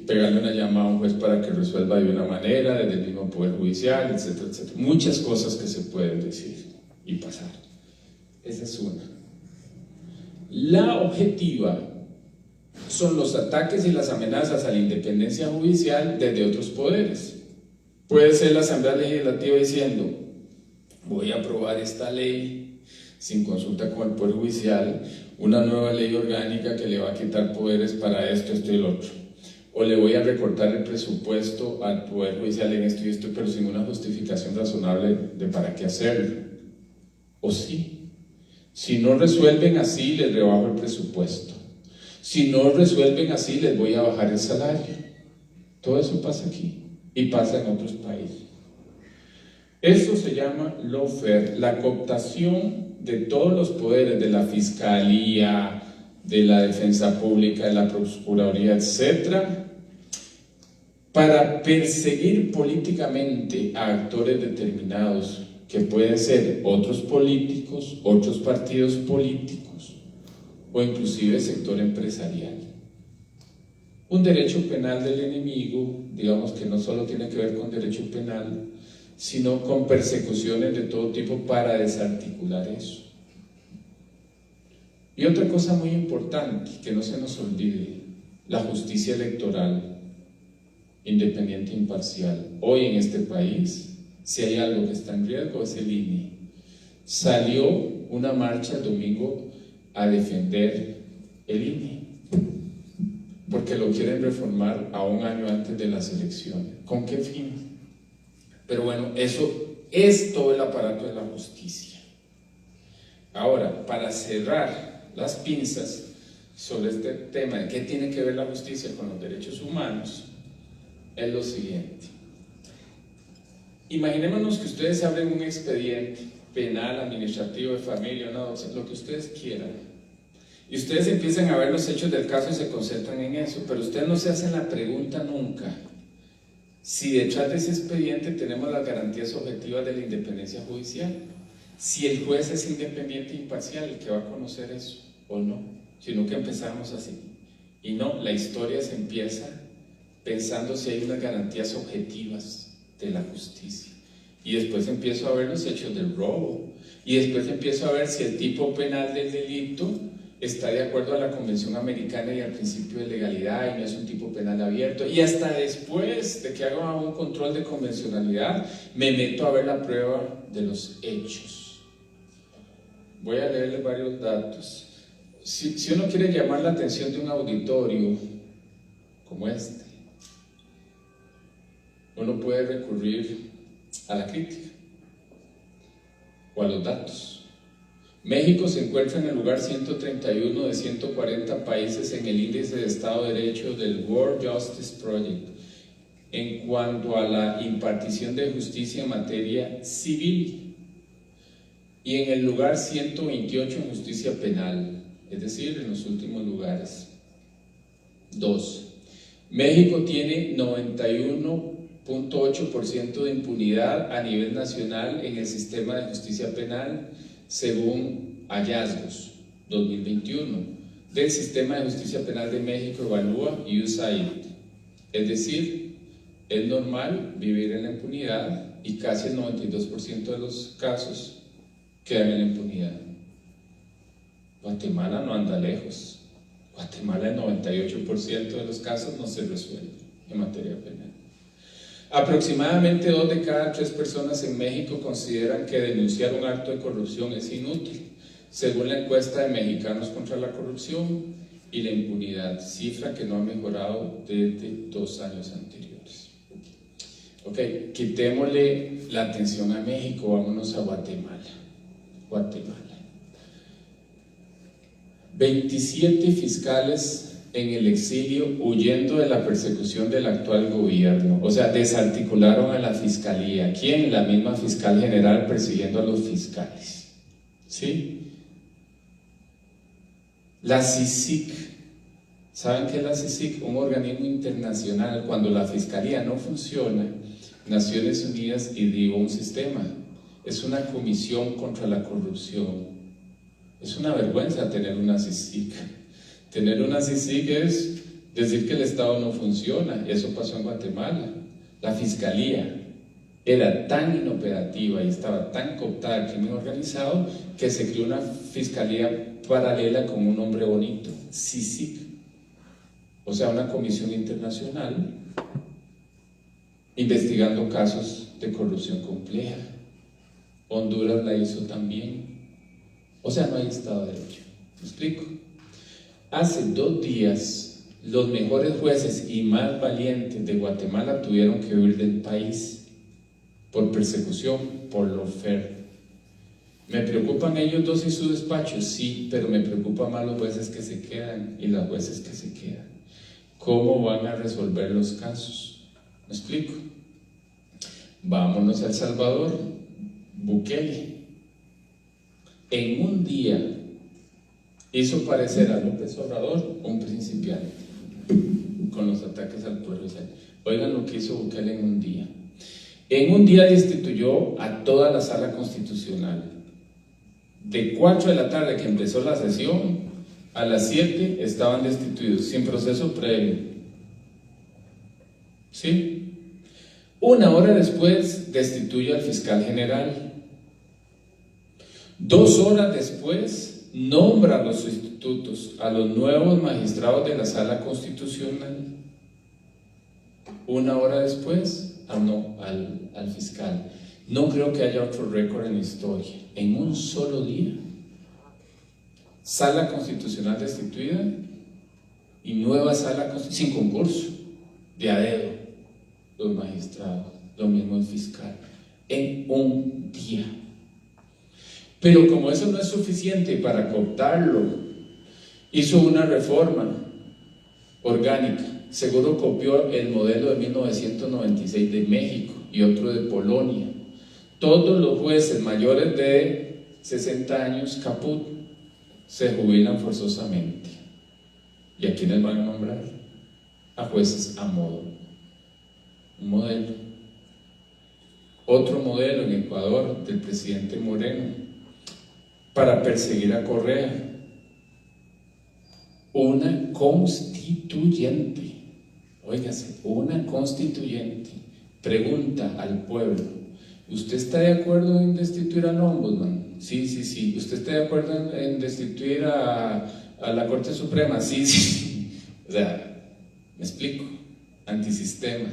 [SPEAKER 3] Pegarle una llamada a un juez para que resuelva de una manera, desde el mismo Poder Judicial, etcétera, etcétera. Muchas cosas que se pueden decir y pasar. Esa es una. La objetiva son los ataques y las amenazas a la independencia judicial desde otros poderes. Puede ser la Asamblea Legislativa diciendo, voy a aprobar esta ley sin consulta con el Poder Judicial, una nueva ley orgánica que le va a quitar poderes para esto, esto y lo otro. O le voy a recortar el presupuesto al Poder Judicial en esto y esto, pero sin una justificación razonable de para qué hacerlo. O sí, si no resuelven así, les rebajo el presupuesto. Si no resuelven así, les voy a bajar el salario. Todo eso pasa aquí y pasa en otros países. Eso se llama lawfare, la cooptación de todos los poderes, de la fiscalía, de la defensa pública, de la procuraduría, etcétera, para perseguir políticamente a actores determinados, que pueden ser otros políticos, otros partidos políticos o inclusive sector empresarial. Un derecho penal del enemigo, digamos que no solo tiene que ver con derecho penal, sino con persecuciones de todo tipo para desarticular eso. Y otra cosa muy importante, que no se nos olvide, la justicia electoral independiente e imparcial. Hoy en este país, si hay algo que está en riesgo, es el INE. Salió una marcha el domingo a defender el INE, porque lo quieren reformar a un año antes de las elecciones. ¿Con qué fin? Pero bueno, eso es todo el aparato de la justicia. Ahora, para cerrar las pinzas sobre este tema de qué tiene que ver la justicia con los derechos humanos, es lo siguiente. Imaginémonos que ustedes abren un expediente penal, administrativo, de familia, lo que ustedes quieran, y ustedes empiezan a ver los hechos del caso y se concentran en eso, pero ustedes no se hacen la pregunta nunca si detrás de ese expediente tenemos las garantías objetivas de la independencia judicial, si el juez es independiente e imparcial, el que va a conocer eso o no, sino que empezamos así. Y no, la historia se empieza pensando si hay unas garantías objetivas de la justicia, y después empiezo a ver los hechos del robo, y después empiezo a ver si el tipo penal del delito está de acuerdo a la Convención Americana y al principio de legalidad y no es un tipo penal abierto, y hasta después de que haga un control de convencionalidad me meto a ver la prueba de los hechos. Voy a leerles varios datos. Si uno quiere llamar la atención de un auditorio como este, uno puede recurrir a la crítica o a los datos. México se encuentra en el lugar 131 de 140 países en el índice de Estado de Derecho del World Justice Project en cuanto a la impartición de justicia en materia civil, y en el lugar 128 en justicia penal, es decir, en los últimos lugares. 2. México tiene 91.8% de impunidad a nivel nacional en el sistema de justicia penal, según hallazgos 2021 del Sistema de Justicia Penal de México, evalúa USAID. Es decir, es normal vivir en la impunidad y casi el 92% de los casos quedan en la impunidad. Guatemala no anda lejos. Guatemala, el 98% de los casos no se resuelven en materia penal. Aproximadamente 2 de cada 3 personas en México consideran que denunciar un acto de corrupción es inútil, según la encuesta de Mexicanos contra la Corrupción y la Impunidad, cifra que no ha mejorado desde 2 años anteriores. Ok, quitémosle la atención a México, vámonos a Guatemala. 27 fiscales en el exilio huyendo de la persecución del actual gobierno, o sea, desarticularon a la fiscalía. ¿Quién? La misma fiscal general persiguiendo a los fiscales. ¿Sí? La CICIG, ¿saben qué es la CICIG? Un organismo internacional. Cuando la fiscalía no funciona, Naciones Unidas ideó un sistema, es una comisión contra la corrupción. Es una vergüenza tener una CICIG. Tener una CICIG es decir que el Estado no funciona, y eso pasó en Guatemala. La fiscalía era tan inoperativa y estaba tan cooptada al crimen organizado que se creó una fiscalía paralela con un nombre bonito, CICIG, o sea, una comisión internacional investigando casos de corrupción compleja. Honduras la hizo también. O sea, no hay Estado de Derecho. ¿Me explico? Hace 2 días, los mejores jueces y más valientes de Guatemala tuvieron que huir del país por persecución, por lawfare. ¿Me preocupan ellos dos y su despacho? Sí, pero me preocupan más los jueces que se quedan y las jueces que se quedan. ¿Cómo van a resolver los casos? ¿Me explico? Vámonos a El Salvador. Bukele, en un día, hizo parecer a López Obrador un principiante con los ataques al Poder Judicial. Oigan lo que hizo Bukele en un día. En un día destituyó a toda la sala constitucional. De 4 de la tarde que empezó la sesión, a las 7 estaban destituidos, sin proceso previo. ¿Sí? 1 hora después destituye al fiscal general. 2 horas después nombra a los sustitutos, a los nuevos magistrados de la sala constitucional. 1 hora después al fiscal. No creo que haya otro récord en la historia. En un solo día, sala constitucional destituida y nueva sala constitucional, sin concurso, de a dedo, los magistrados, lo mismo el fiscal, en un día. Pero como eso no es suficiente para cooptarlo, hizo una reforma orgánica. Seguro copió el modelo de 1996 de México y otro de Polonia. Todos los jueces mayores de 60 años, caput, se jubilan forzosamente. ¿Y a quiénes van a nombrar? A jueces a modo. Un modelo. Otro modelo en Ecuador del presidente Moreno para perseguir a Correa. Una constituyente. Óigase, una constituyente pregunta al pueblo: ¿usted está de acuerdo en destituir al ombudsman? Sí, sí, sí. ¿Usted está de acuerdo en destituir a la Corte Suprema? Sí, sí. O sea, me explico, antisistema.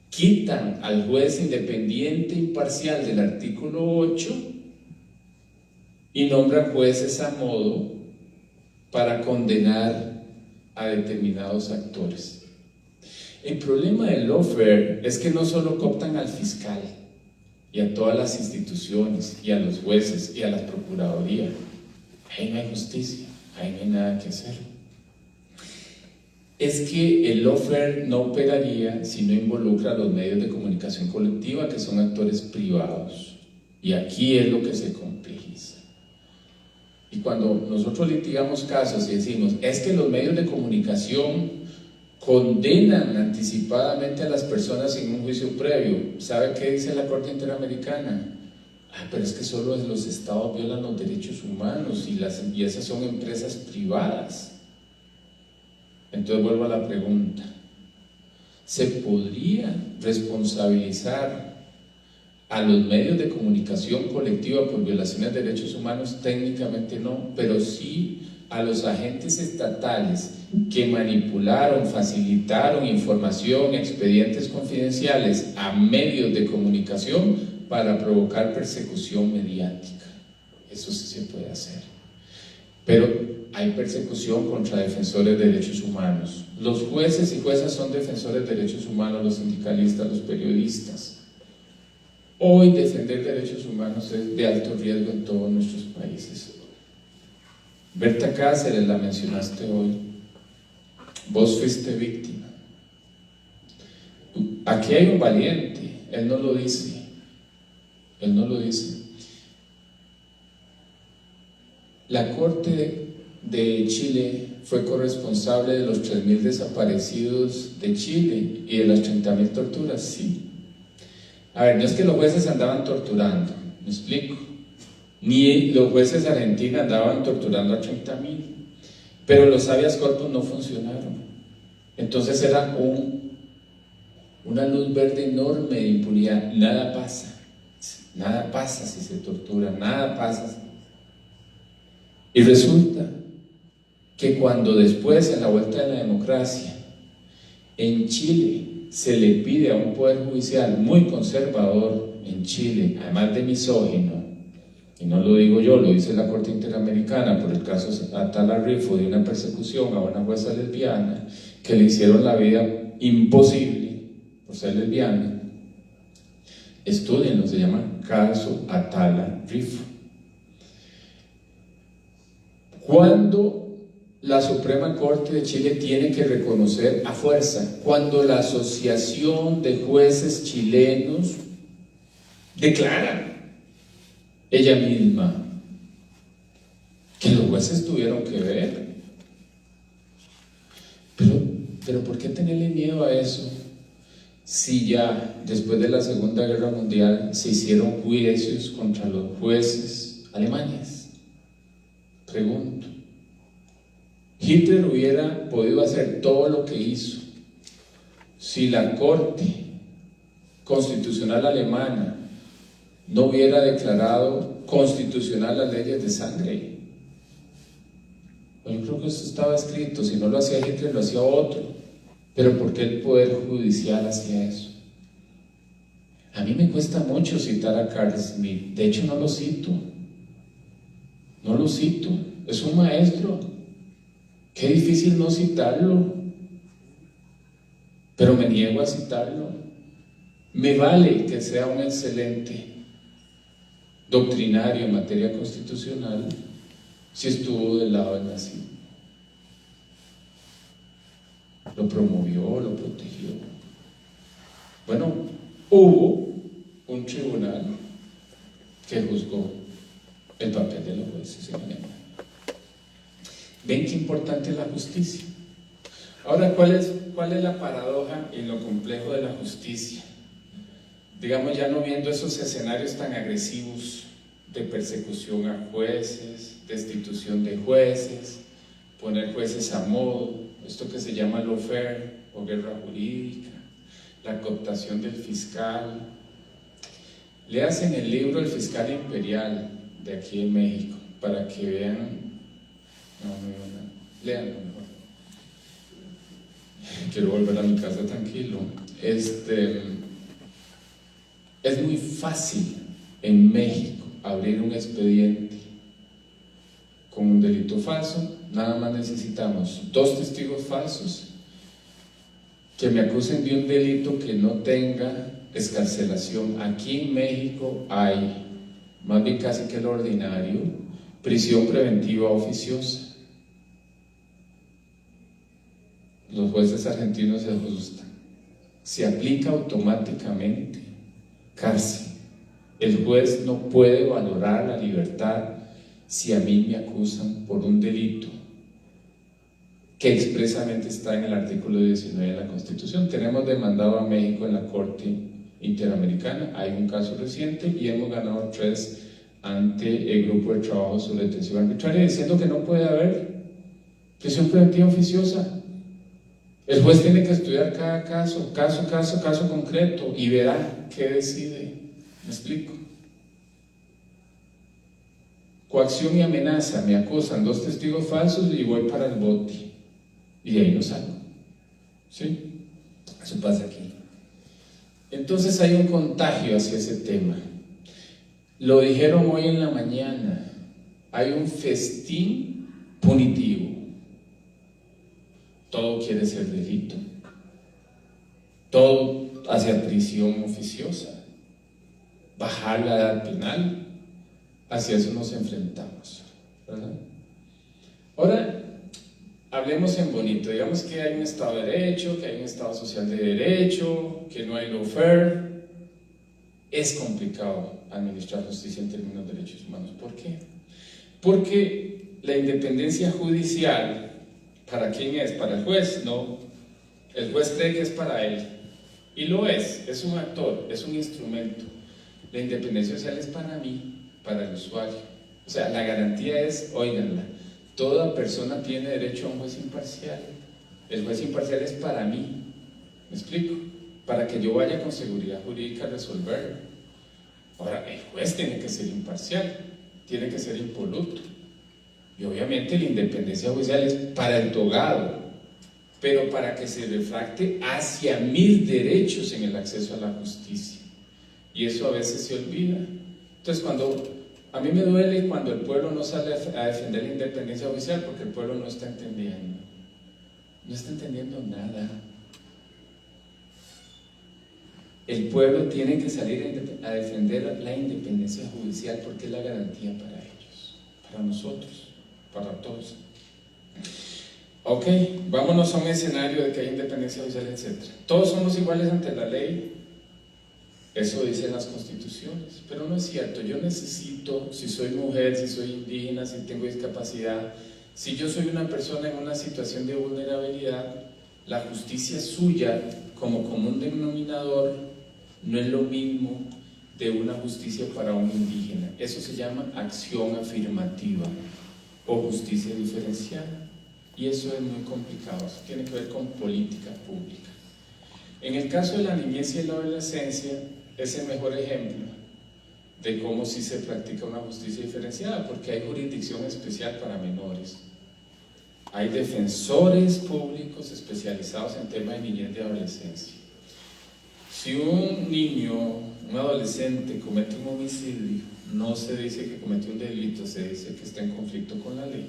[SPEAKER 3] Quitan al juez independiente imparcial del artículo 8 y nombran jueces a modo para condenar a determinados actores. El problema del lawfare es que no solo cooptan al fiscal y a todas las instituciones y a los jueces y a la procuraduría. Ahí no hay justicia, ahí no hay nada que hacer. Es que el lawfare no operaría si no involucra a los medios de comunicación colectiva, que son actores privados, y aquí es lo que se complejiza. Y cuando nosotros litigamos casos y decimos, es que los medios de comunicación condenan anticipadamente a las personas sin un juicio previo, ¿sabe qué dice la Corte Interamericana? Pero es que solo los estados violan los derechos humanos y esas son empresas privadas. Entonces vuelvo a la pregunta: ¿se podría responsabilizar a los medios de comunicación colectiva por violaciones de derechos humanos? Técnicamente no, pero sí a los agentes estatales que manipularon, facilitaron información, expedientes confidenciales a medios de comunicación para provocar persecución mediática. Eso sí se puede hacer. Pero hay persecución contra defensores de derechos humanos. Los jueces y juezas son defensores de derechos humanos, los sindicalistas, los periodistas. Hoy defender derechos humanos es de alto riesgo en todos nuestros países. Berta Cáceres, la mencionaste hoy. Vos fuiste víctima. Aquí hay un valiente, él no lo dice. Él no lo dice. La Corte de Chile fue corresponsable de los 3.000 desaparecidos de Chile y de las 30.000 torturas, sí. A ver, no es que los jueces andaban torturando, ¿me explico? Ni los jueces de Argentina andaban torturando a 30.000, pero los habeas corpus no funcionaron. Entonces era una luz verde enorme de impunidad. Nada pasa si se tortura, nada pasa. Y resulta que cuando después, en la vuelta de la democracia, en Chile se le pide a un poder judicial muy conservador en Chile, además de misógino, y no lo digo yo, lo dice la Corte Interamericana por el caso Atala Rifo, de una persecución a una jueza lesbiana que le hicieron la vida imposible por ser lesbiana. Estudienlo, se llama caso Atala Rifo. Cuando la Suprema Corte de Chile tiene que reconocer a fuerza, cuando la Asociación de Jueces Chilenos declara ella misma que los jueces tuvieron que ver. Pero ¿por qué tenerle miedo a eso? Si ya después de la Segunda Guerra Mundial se hicieron juicios contra los jueces alemanes. Pregunto, Hitler hubiera podido hacer todo lo que hizo si la Corte Constitucional Alemana no hubiera declarado constitucional las leyes de sangre. Yo creo que eso estaba escrito, si no lo hacía Hitler lo hacía otro, pero ¿por qué el Poder Judicial hacía eso? A mí me cuesta mucho citar a Carl Smith, de hecho no lo cito, es un maestro, qué difícil no citarlo, pero me niego a citarlo. Me vale que sea un excelente doctrinario en materia constitucional si estuvo del lado del nazismo, lo promovió, lo protegió. Bueno, hubo un tribunal que juzgó el papel de los jueces en Alemania. ¿Ven qué importante es la justicia? Ahora, ¿cuál es la paradoja y lo complejo de la justicia? Digamos, ya no viendo esos escenarios tan agresivos de persecución a jueces, destitución de jueces, poner jueces a modo, esto que se llama lawfare o guerra jurídica, la cooptación del fiscal. Leas en el libro El Fiscal Imperial de aquí en México para que vean. Leanlo mejor. Quiero volver a mi casa tranquilo. Es muy fácil en México abrir un expediente con un delito falso. Nada más necesitamos 2 testigos falsos que me acusen de un delito que no tenga excarcelación. Aquí en México hay, más bien casi que lo ordinario, prisión preventiva oficiosa. Los jueces argentinos se asustan. Se aplica automáticamente cárcel. El juez no puede valorar la libertad si a mí me acusan por un delito que expresamente está en el artículo 19 de la Constitución. Tenemos demandado a México en la Corte Interamericana, hay un caso reciente y hemos ganado 3 ante el Grupo de Trabajo sobre Detención Arbitraria, diciendo que no puede haber prisión preventiva oficiosa. El juez tiene que estudiar cada caso concreto y verá qué decide. ¿Me explico? Coacción y amenaza, me acusan 2 testigos falsos y voy para el bote y de ahí no salgo. ¿Sí? Eso pasa aquí. Entonces hay un contagio hacia ese tema. Lo dijeron hoy en la mañana, hay un festín punitivo. Todo quiere ser delito, todo hacia prisión oficiosa, bajar la edad penal, hacia eso nos enfrentamos, ¿verdad? Ahora, hablemos en bonito, digamos que hay un Estado de Derecho, que hay un Estado social de derecho, que no hay lawfare. Es complicado administrar justicia en términos de derechos humanos. ¿Por qué? Porque la independencia judicial, ¿para quién es? ¿Para el juez? No. El juez cree que es para él. Y lo es un actor, es un instrumento. La independencia social es para mí, para el usuario. O sea, la garantía es, óiganla, toda persona tiene derecho a un juez imparcial. El juez imparcial es para mí. ¿Me explico? Para que yo vaya con seguridad jurídica a resolverlo. Ahora, el juez tiene que ser imparcial, tiene que ser impoluto. Y obviamente la independencia judicial es para el togado, pero para que se refracte hacia mis derechos en el acceso a la justicia. Y eso a veces se olvida. Entonces, a mí me duele cuando el pueblo no sale a defender la independencia judicial, porque el pueblo no está entendiendo. No está entendiendo nada. El pueblo tiene que salir a defender la independencia judicial porque es la garantía para ellos, para nosotros, para todos. Ok, vámonos a un escenario de que hay independencia judicial, etc. Todos somos iguales ante la ley. Eso dicen las constituciones, pero no es cierto. Yo necesito, si soy mujer, si soy indígena, si tengo discapacidad, si yo soy una persona en una situación de vulnerabilidad, la justicia suya como común denominador no es lo mismo de una justicia para un indígena. Eso se llama acción afirmativa o justicia diferenciada, y eso es muy complicado. Eso tiene que ver con política pública. En el caso de la niñez y la adolescencia es el mejor ejemplo de cómo sí se practica una justicia diferenciada, porque hay jurisdicción especial para menores, hay defensores públicos especializados en temas de niñez y adolescencia. Si un niño, un adolescente comete un homicidio, no se dice que cometió un delito, se dice que está en conflicto con la ley.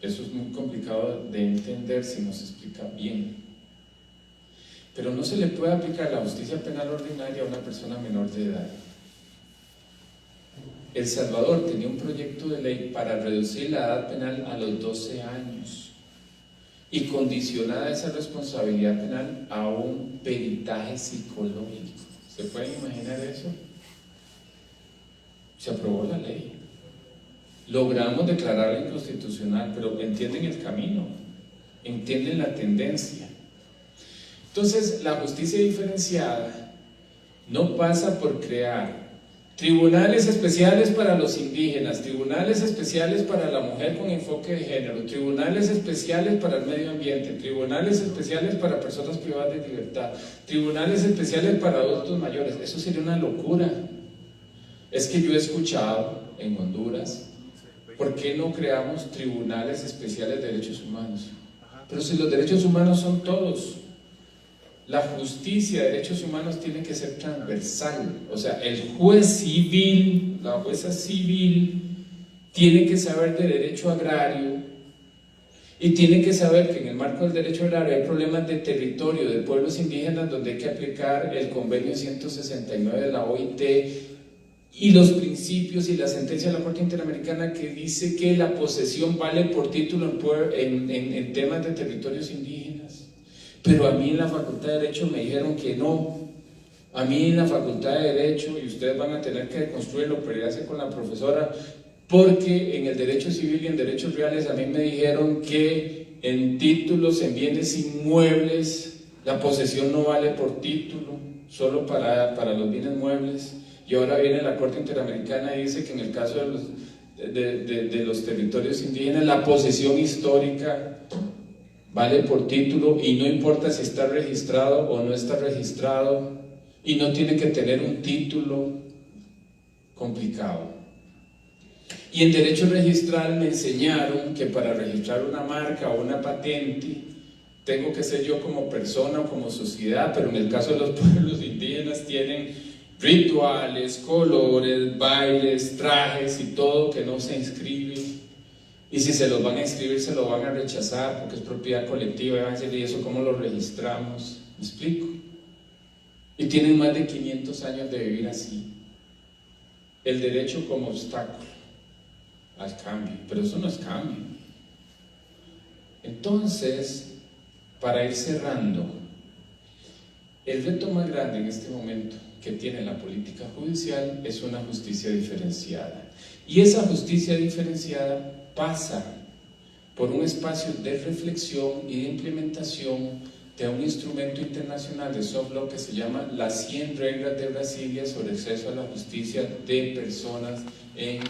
[SPEAKER 3] Eso es muy complicado de entender si no se explica bien. Pero no se le puede aplicar la justicia penal ordinaria a una persona menor de edad. El Salvador tenía un proyecto de ley para reducir la edad penal a los 12 años y condicionada esa responsabilidad penal a un peritaje psicológico. ¿Se pueden imaginar eso? Se aprobó la ley. Logramos declararla inconstitucional, pero entienden el camino, entienden la tendencia. Entonces, la justicia diferenciada no pasa por crear tribunales especiales para los indígenas, tribunales especiales para la mujer con enfoque de género, tribunales especiales para el medio ambiente, tribunales especiales para personas privadas de libertad, tribunales especiales para adultos mayores. Eso sería una locura. Es que yo he escuchado en Honduras, ¿por qué no creamos tribunales especiales de derechos humanos? Pero si los derechos humanos son todos. La justicia de derechos humanos tiene que ser transversal, o sea, el juez civil, la jueza civil, tiene que saber de derecho agrario y tiene que saber que en el marco del derecho agrario hay problemas de territorio de pueblos indígenas donde hay que aplicar el convenio 169 de la OIT y los principios y la sentencia de la Corte Interamericana que dice que la posesión vale por título en temas de territorios indígenas. Pero a mí en la Facultad de Derecho me dijeron que no. A mí en la Facultad de Derecho, y ustedes van a tener que construirlo, pero ya sé con la profesora, porque en el derecho civil y en derechos reales a mí me dijeron que en títulos, en bienes inmuebles, la posesión no vale por título, solo para los bienes muebles. Y ahora viene la Corte Interamericana y dice que en el caso de los territorios indígenas, la posesión histórica vale por título y no importa si está registrado o no está registrado y no tiene que tener un título complicado. Y en derecho registral me enseñaron que para registrar una marca o una patente tengo que ser yo como persona o como sociedad, pero en el caso de los pueblos indígenas tienen rituales, colores, bailes, trajes y todo que no se inscribe. Y si se los van a inscribir, se lo van a rechazar porque es propiedad colectiva. Y van a decir, ¿y eso cómo lo registramos? ¿Me explico? Y tienen más de 500 años de vivir así. El derecho como obstáculo al cambio, pero eso no es cambio. Entonces, para ir cerrando, el reto más grande en este momento que tiene la política judicial es una justicia diferenciada. Y esa justicia diferenciada pasa por un espacio de reflexión y de implementación de un instrumento internacional de soft law que se llama las 100 reglas de Brasilia sobre acceso a la justicia de personas en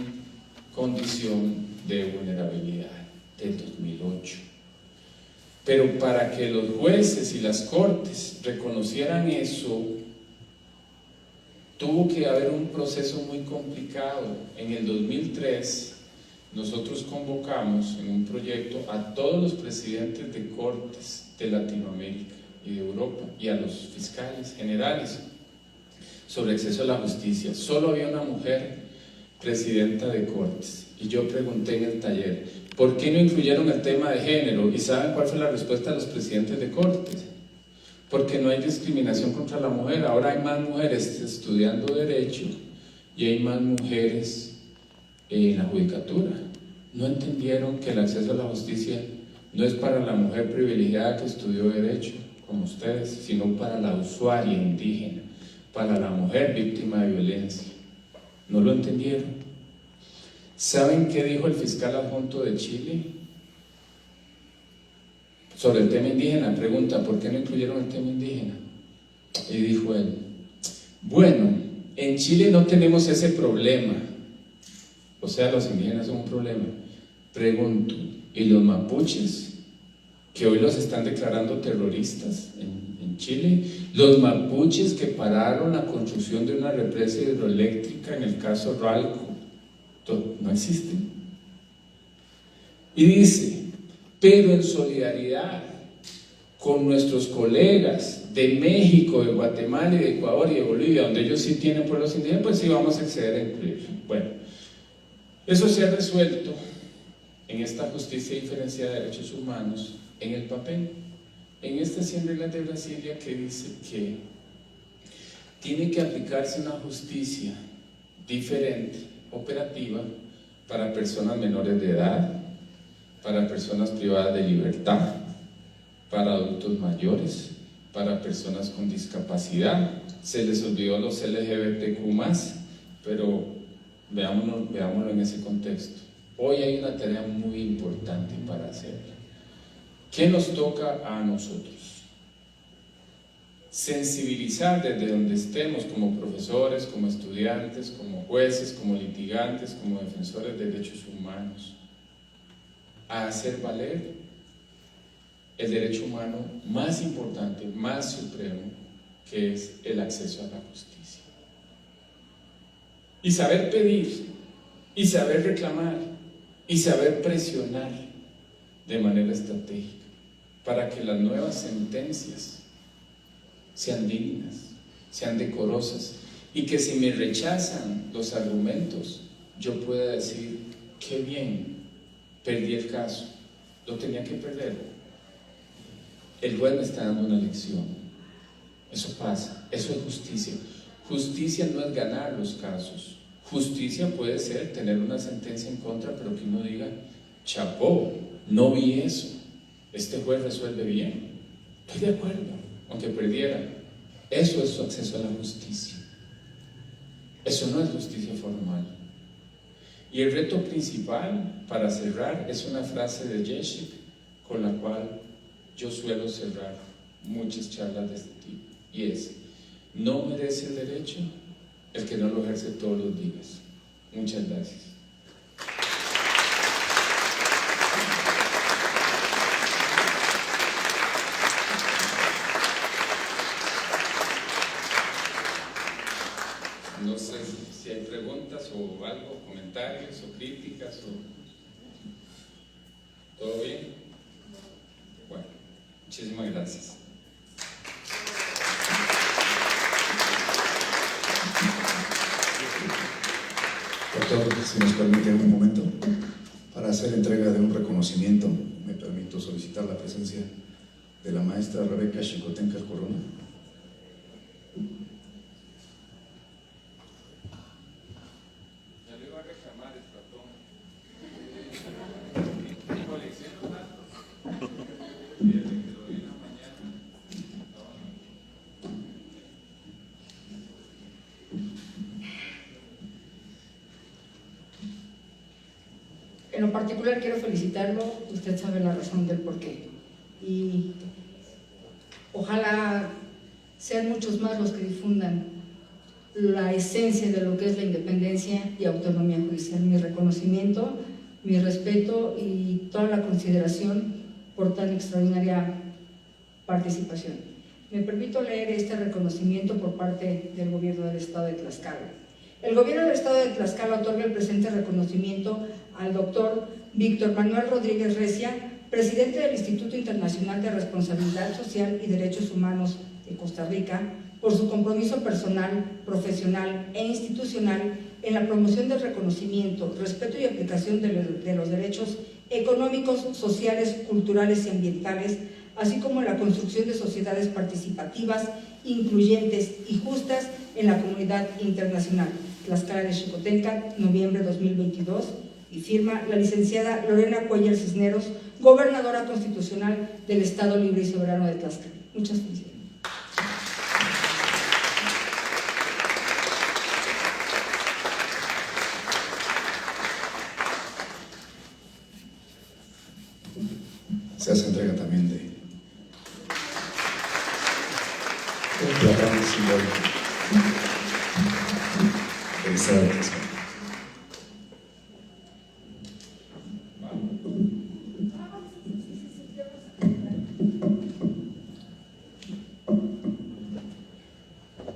[SPEAKER 3] condición de vulnerabilidad, del 2008. Pero para que los jueces y las cortes reconocieran eso, tuvo que haber un proceso muy complicado. En el 2003 nosotros convocamos en un proyecto a todos los presidentes de cortes de Latinoamérica y de Europa y a los fiscales generales sobre acceso a la justicia. Solo había una mujer presidenta de cortes y yo pregunté en el taller, ¿por qué no incluyeron el tema de género? ¿Y saben cuál fue la respuesta de los presidentes de cortes? Porque no hay discriminación contra la mujer. Ahora hay más mujeres estudiando derecho y hay más mujeres en la judicatura. No entendieron que el acceso a la justicia no es para la mujer privilegiada que estudió derecho, como ustedes, sino para la usuaria indígena, para la mujer víctima de violencia. ¿No lo entendieron? ¿Saben qué dijo el fiscal adjunto de Chile sobre el tema indígena? Pregunta, ¿por qué no incluyeron el tema indígena? Y dijo él, bueno, en Chile no tenemos ese problema, o sea, los indígenas son un problema. Pregunto, ¿y los mapuches, que hoy los están declarando terroristas en Chile? Los mapuches que pararon la construcción de una represa hidroeléctrica en el caso Ralco, no existen. Y dice, pero en solidaridad con nuestros colegas de México, de Guatemala y de Ecuador y de Bolivia, donde ellos sí tienen pueblos indígenas, pues sí vamos a acceder a incluir. Bueno, eso se ha resuelto en esta justicia diferenciada de derechos humanos en el papel, en estas 100 reglas de Brasilia, que dice que tiene que aplicarse una justicia diferente, operativa, para personas menores de edad, para personas privadas de libertad, para adultos mayores, para personas con discapacidad. Se les olvidó los LGBTQ+, pero veámoslo en ese contexto. Hoy hay una tarea muy importante para hacerla. ¿Qué nos toca a nosotros? Sensibilizar desde donde estemos, como profesores, como estudiantes, como jueces, como litigantes, como defensores de derechos humanos, a hacer valer el derecho humano más importante, más supremo, que es el acceso a la justicia. Y saber pedir, y saber reclamar, y saber presionar de manera estratégica, para que las nuevas sentencias sean dignas, sean decorosas, y que si me rechazan los argumentos, yo pueda decir, qué bien, perdí el caso, lo tenía que perder. El juez me está dando una lección. Eso pasa, eso es justicia. Justicia no es ganar los casos. Justicia puede ser tener una sentencia en contra, pero que uno diga, chapó, no vi eso, este juez resuelve bien, estoy de acuerdo, aunque perdiera. Eso es su acceso a la justicia. Eso no es justicia formal. Y el reto principal, para cerrar, es una frase de Jeschik con la cual yo suelo cerrar muchas charlas de este tipo, y es: no merece el derecho el que no lo ejerce todos los días. Muchas gracias. No sé si hay preguntas o algo, comentarios o críticas o... ¿Todo bien? Bueno, muchísimas gracias.
[SPEAKER 1] Doctor, si nos permite un momento, para hacer entrega de un reconocimiento, me permito solicitar la presencia de la maestra Rebeca Xicotenca Corona.
[SPEAKER 3] Ya le iba a reclamar el ratón.
[SPEAKER 4] En lo particular quiero felicitarlo, usted sabe la razón del porqué, y ojalá sean muchos más los que difundan la esencia de lo que es la independencia y autonomía judicial. Mi reconocimiento, mi respeto y toda la consideración por tan extraordinaria participación. Me permito leer este reconocimiento por parte del Gobierno del Estado de Tlaxcala. El Gobierno del Estado de Tlaxcala otorga el presente reconocimiento al doctor Víctor Manuel Rodríguez Recia, presidente del Instituto Internacional de Responsabilidad Social y Derechos Humanos de Costa Rica, por su compromiso personal, profesional e institucional en la promoción del reconocimiento, respeto y aplicación de los derechos económicos, sociales, culturales y ambientales, así como la construcción de sociedades participativas, incluyentes y justas en la comunidad internacional. Tlaxcala de Xicotenca, noviembre 2022, y firma la licenciada Lorena Cuellar Cisneros, gobernadora constitucional del Estado Libre y Soberano de Tlaxcala. Muchas felicidades.
[SPEAKER 1] se hace entrega también de un programa simbólico del Estado de Texas.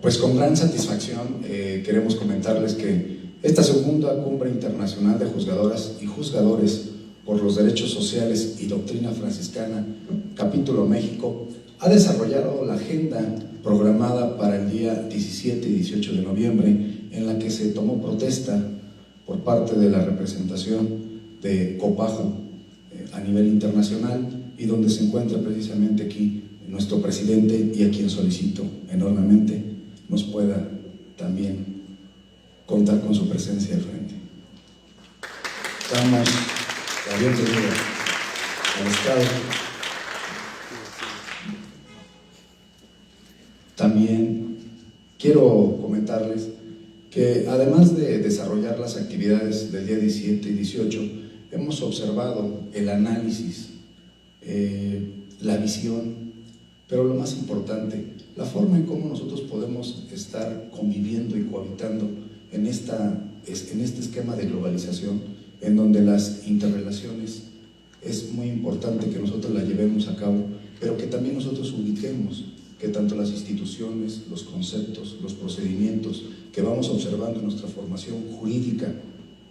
[SPEAKER 1] Pues con gran satisfacción queremos comentarles que esta segunda cumbre internacional de juzgadoras y juzgadores por los derechos sociales y doctrina franciscana, capítulo México, ha desarrollado la agenda programada para el día 17 y 18 de noviembre, en la que se tomó protesta por parte de la representación de COPAJO a nivel internacional, y donde se encuentra precisamente aquí nuestro presidente, y a quien solicito enormemente nos pueda también contar con su presencia al frente. Damos la bienvenida al Estado. También quiero comentarles que además de desarrollar las actividades del día 17 y 18, hemos observado el análisis, la visión, pero lo más importante, la forma en cómo nosotros podemos estar conviviendo y cohabitando en este esquema de globalización, en donde las interrelaciones es muy importante que nosotros las llevemos a cabo, pero que también nosotros ubiquemos que tanto las instituciones, los conceptos, los procedimientos que vamos observando en nuestra formación jurídica,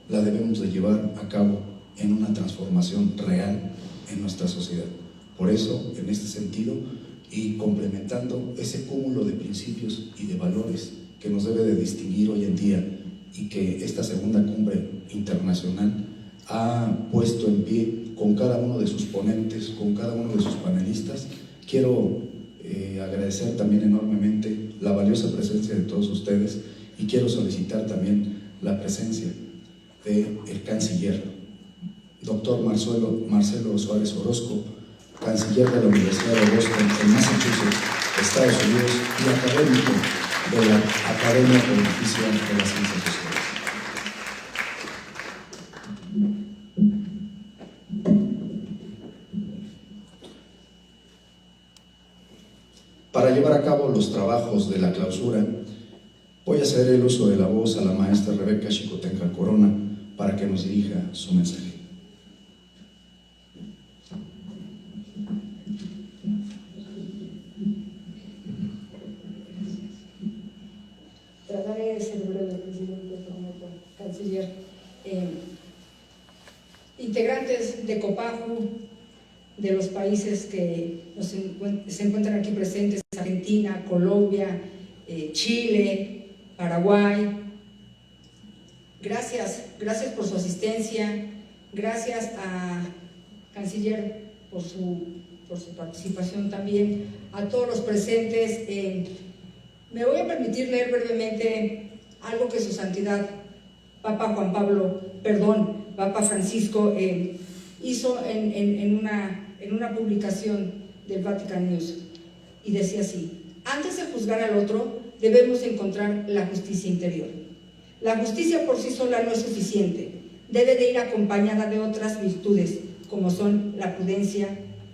[SPEAKER 1] la debemos de llevar a cabo en una transformación real en nuestra sociedad. Por eso, en este sentido, y complementando ese cúmulo de principios y de valores que nos debe de distinguir hoy en día, y que esta segunda cumbre internacional ha puesto en pie con cada uno de sus ponentes, con cada uno de sus panelistas, quiero agradecer también enormemente la valiosa presencia de todos ustedes, y quiero solicitar también la presencia del canciller, doctor Marcelo Suárez Orozco, canciller de la Universidad de Boston en Massachusetts, Estados Unidos, y académico de la Academia Pontificia de las Ciencias Sociales. Para llevar a cabo los trabajos de la clausura, voy a ceder el uso de la voz a la maestra Rebeca Xicotenca Corona para que nos dirija su mensaje.
[SPEAKER 4] Trataré de ser breve, presidente, prometo, canciller. Integrantes de COPAJO, de los países que se encuentran aquí presentes, Argentina, Colombia, Chile, Paraguay. Gracias por su asistencia, gracias a canciller por su participación también, a todos los presentes. Me voy a permitir leer brevemente algo que su santidad Papa Francisco hizo en una publicación del Vatican News, y decía así: antes de juzgar al otro, debemos encontrar la justicia interior. La justicia por sí sola no es suficiente, debe de ir acompañada de otras virtudes, como son la prudencia,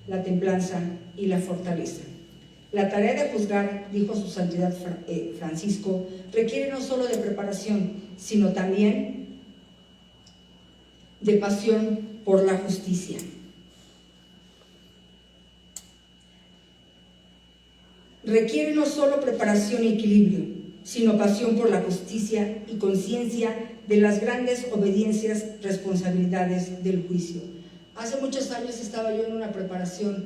[SPEAKER 4] la templanza y la fortaleza. La tarea de juzgar, dijo su santidad Francisco, requiere no solo de preparación, sino también de pasión por la justicia. Requiere no solo preparación y equilibrio, sino pasión por la justicia y conciencia de las grandes obediencias, responsabilidades del juicio. Hace muchos años estaba yo en una preparación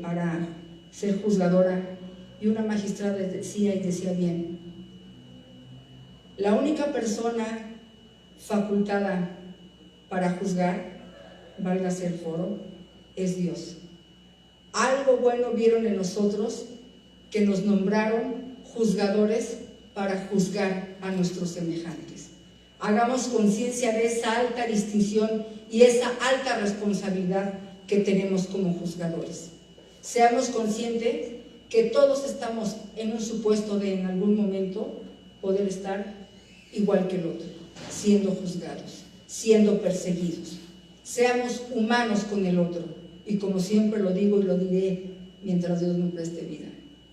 [SPEAKER 4] para ser juzgadora, y una magistrada decía bien: la única persona facultada para juzgar, válgase el foro, es Dios. Algo bueno vieron en nosotros, que nos nombraron juzgadores para juzgar a nuestros semejantes. Hagamos conciencia de esa alta distinción y esa alta responsabilidad que tenemos como juzgadores. Seamos conscientes que todos estamos en un supuesto de en algún momento poder estar igual que el otro, siendo juzgados, siendo perseguidos. Seamos humanos con el otro, y como siempre lo digo y lo diré mientras Dios me preste vida,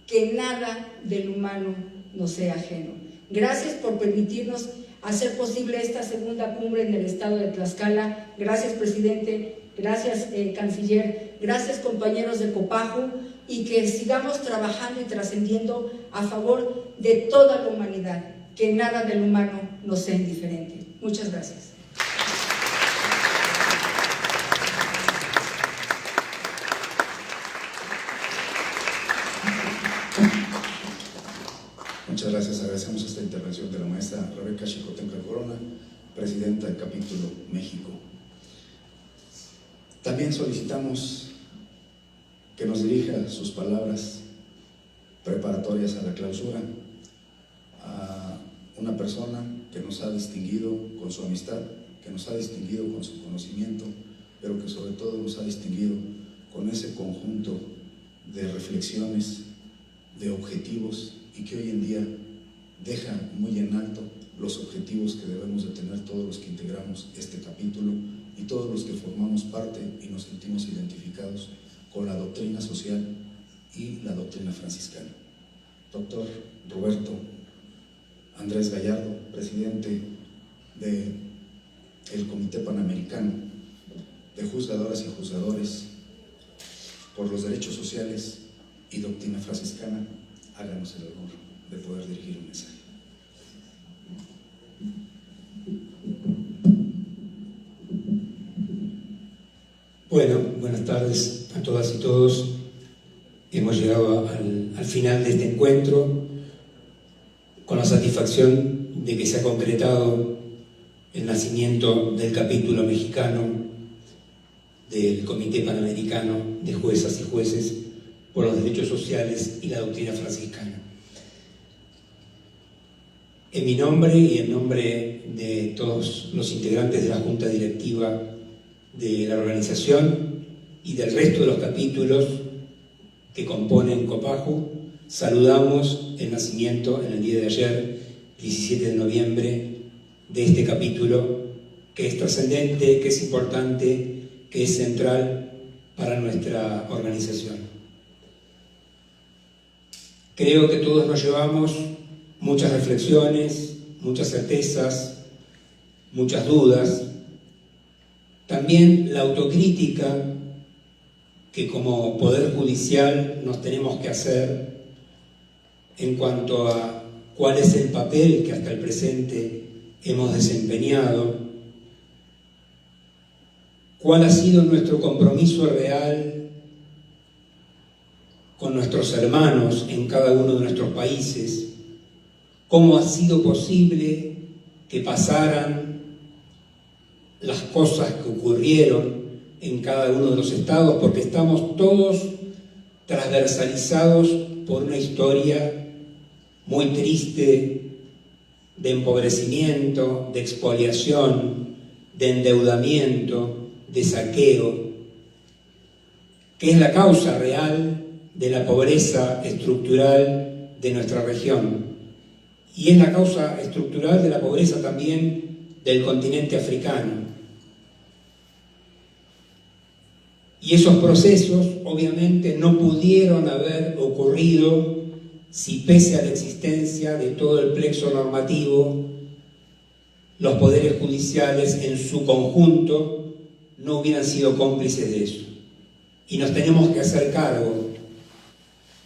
[SPEAKER 4] que nada del humano nos sea ajeno. Gracias por permitirnos hacer posible esta segunda cumbre en el estado de Tlaxcala. Gracias, presidente. Gracias, canciller. Gracias, compañeros de Copaju, y que sigamos trabajando y trascendiendo a favor de toda la humanidad, que nada del humano nos sea indiferente. Muchas gracias.
[SPEAKER 1] Muchas gracias. Agradecemos esta intervención de la maestra Rebeca Xicotenca Corona, presidenta del capítulo México. También solicitamos que nos dirija sus palabras preparatorias a la clausura a una persona que nos ha distinguido con su amistad, que nos ha distinguido con su conocimiento, pero que sobre todo nos ha distinguido con ese conjunto de reflexiones, de objetivos, y que hoy en día deja muy en alto los objetivos que debemos de tener todos los que integramos este capítulo y todos los que formamos parte y nos sentimos identificados con la doctrina social y la doctrina franciscana. Doctor Roberto Andrés Gallardo, presidente del Comité Panamericano de Juzgadoras y Juzgadores por los Derechos Sociales y Doctrina Franciscana, háganos el honor de poder dirigir un mensaje.
[SPEAKER 5] Bueno, buenas tardes a todas y todos. Hemos llegado al final de este encuentro con la satisfacción de que se ha concretado el nacimiento del capítulo mexicano del Comité Panamericano de Juezas y Jueces por los Derechos Sociales y la Doctrina Franciscana. En mi nombre y en nombre de todos los integrantes de la Junta Directiva de la organización y del resto de los capítulos que componen Copaju, saludamos el nacimiento en el día de ayer, 17 de noviembre, de este capítulo que es trascendente, que es importante, que es central para nuestra organización. Creo que todos nos llevamos muchas reflexiones, muchas certezas, muchas dudas. También la autocrítica que como Poder Judicial nos tenemos que hacer en cuanto a cuál es el papel que hasta el presente hemos desempeñado, cuál ha sido nuestro compromiso real con nuestros hermanos en cada uno de nuestros países, cómo ha sido posible que pasaran las cosas que ocurrieron en cada uno de los estados, porque estamos todos transversalizados por una historia muy triste de empobrecimiento, de expoliación, de endeudamiento, de saqueo, que es la causa real de la pobreza estructural de nuestra región. Y es la causa estructural de la pobreza también del continente africano. Y esos procesos obviamente no pudieron haber ocurrido si, pese a la existencia de todo el plexo normativo, los poderes judiciales en su conjunto no hubieran sido cómplices de eso. Y nos tenemos que hacer cargo,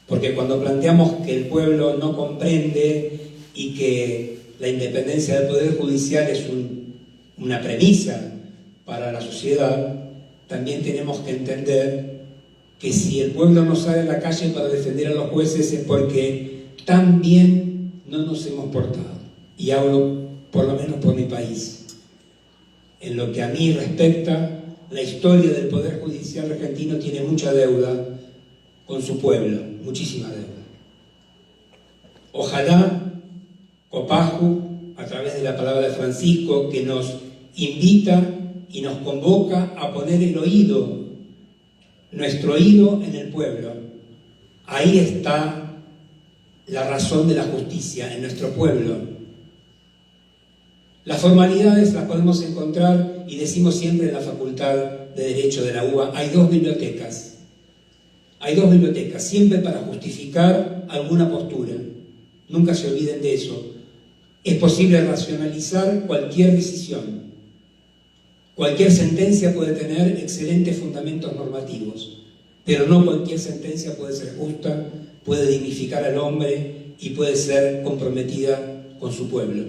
[SPEAKER 5] porque cuando planteamos que el pueblo no comprende y que la independencia del Poder Judicial es una premisa para la sociedad, también tenemos que entender que si el pueblo no sale a la calle para defender a los jueces es porque tan bien no nos hemos portado. Y hablo por lo menos por mi país. En lo que a mí respecta, la historia del Poder Judicial argentino tiene mucha deuda con su pueblo, muchísima deuda. Ojalá Copaju, a través de la palabra de Francisco, que nos invita y nos convoca a poner el oído, nuestro oído en el pueblo. Ahí está la razón de la justicia, en nuestro pueblo. Las formalidades las podemos encontrar y decimos siempre en la Facultad de Derecho de la UBA, hay dos bibliotecas. Hay dos bibliotecas, siempre para justificar alguna postura. Nunca se olviden de eso. Es posible racionalizar cualquier decisión. Cualquier sentencia puede tener excelentes fundamentos normativos, pero no cualquier sentencia puede ser justa, puede dignificar al hombre y puede ser comprometida con su pueblo.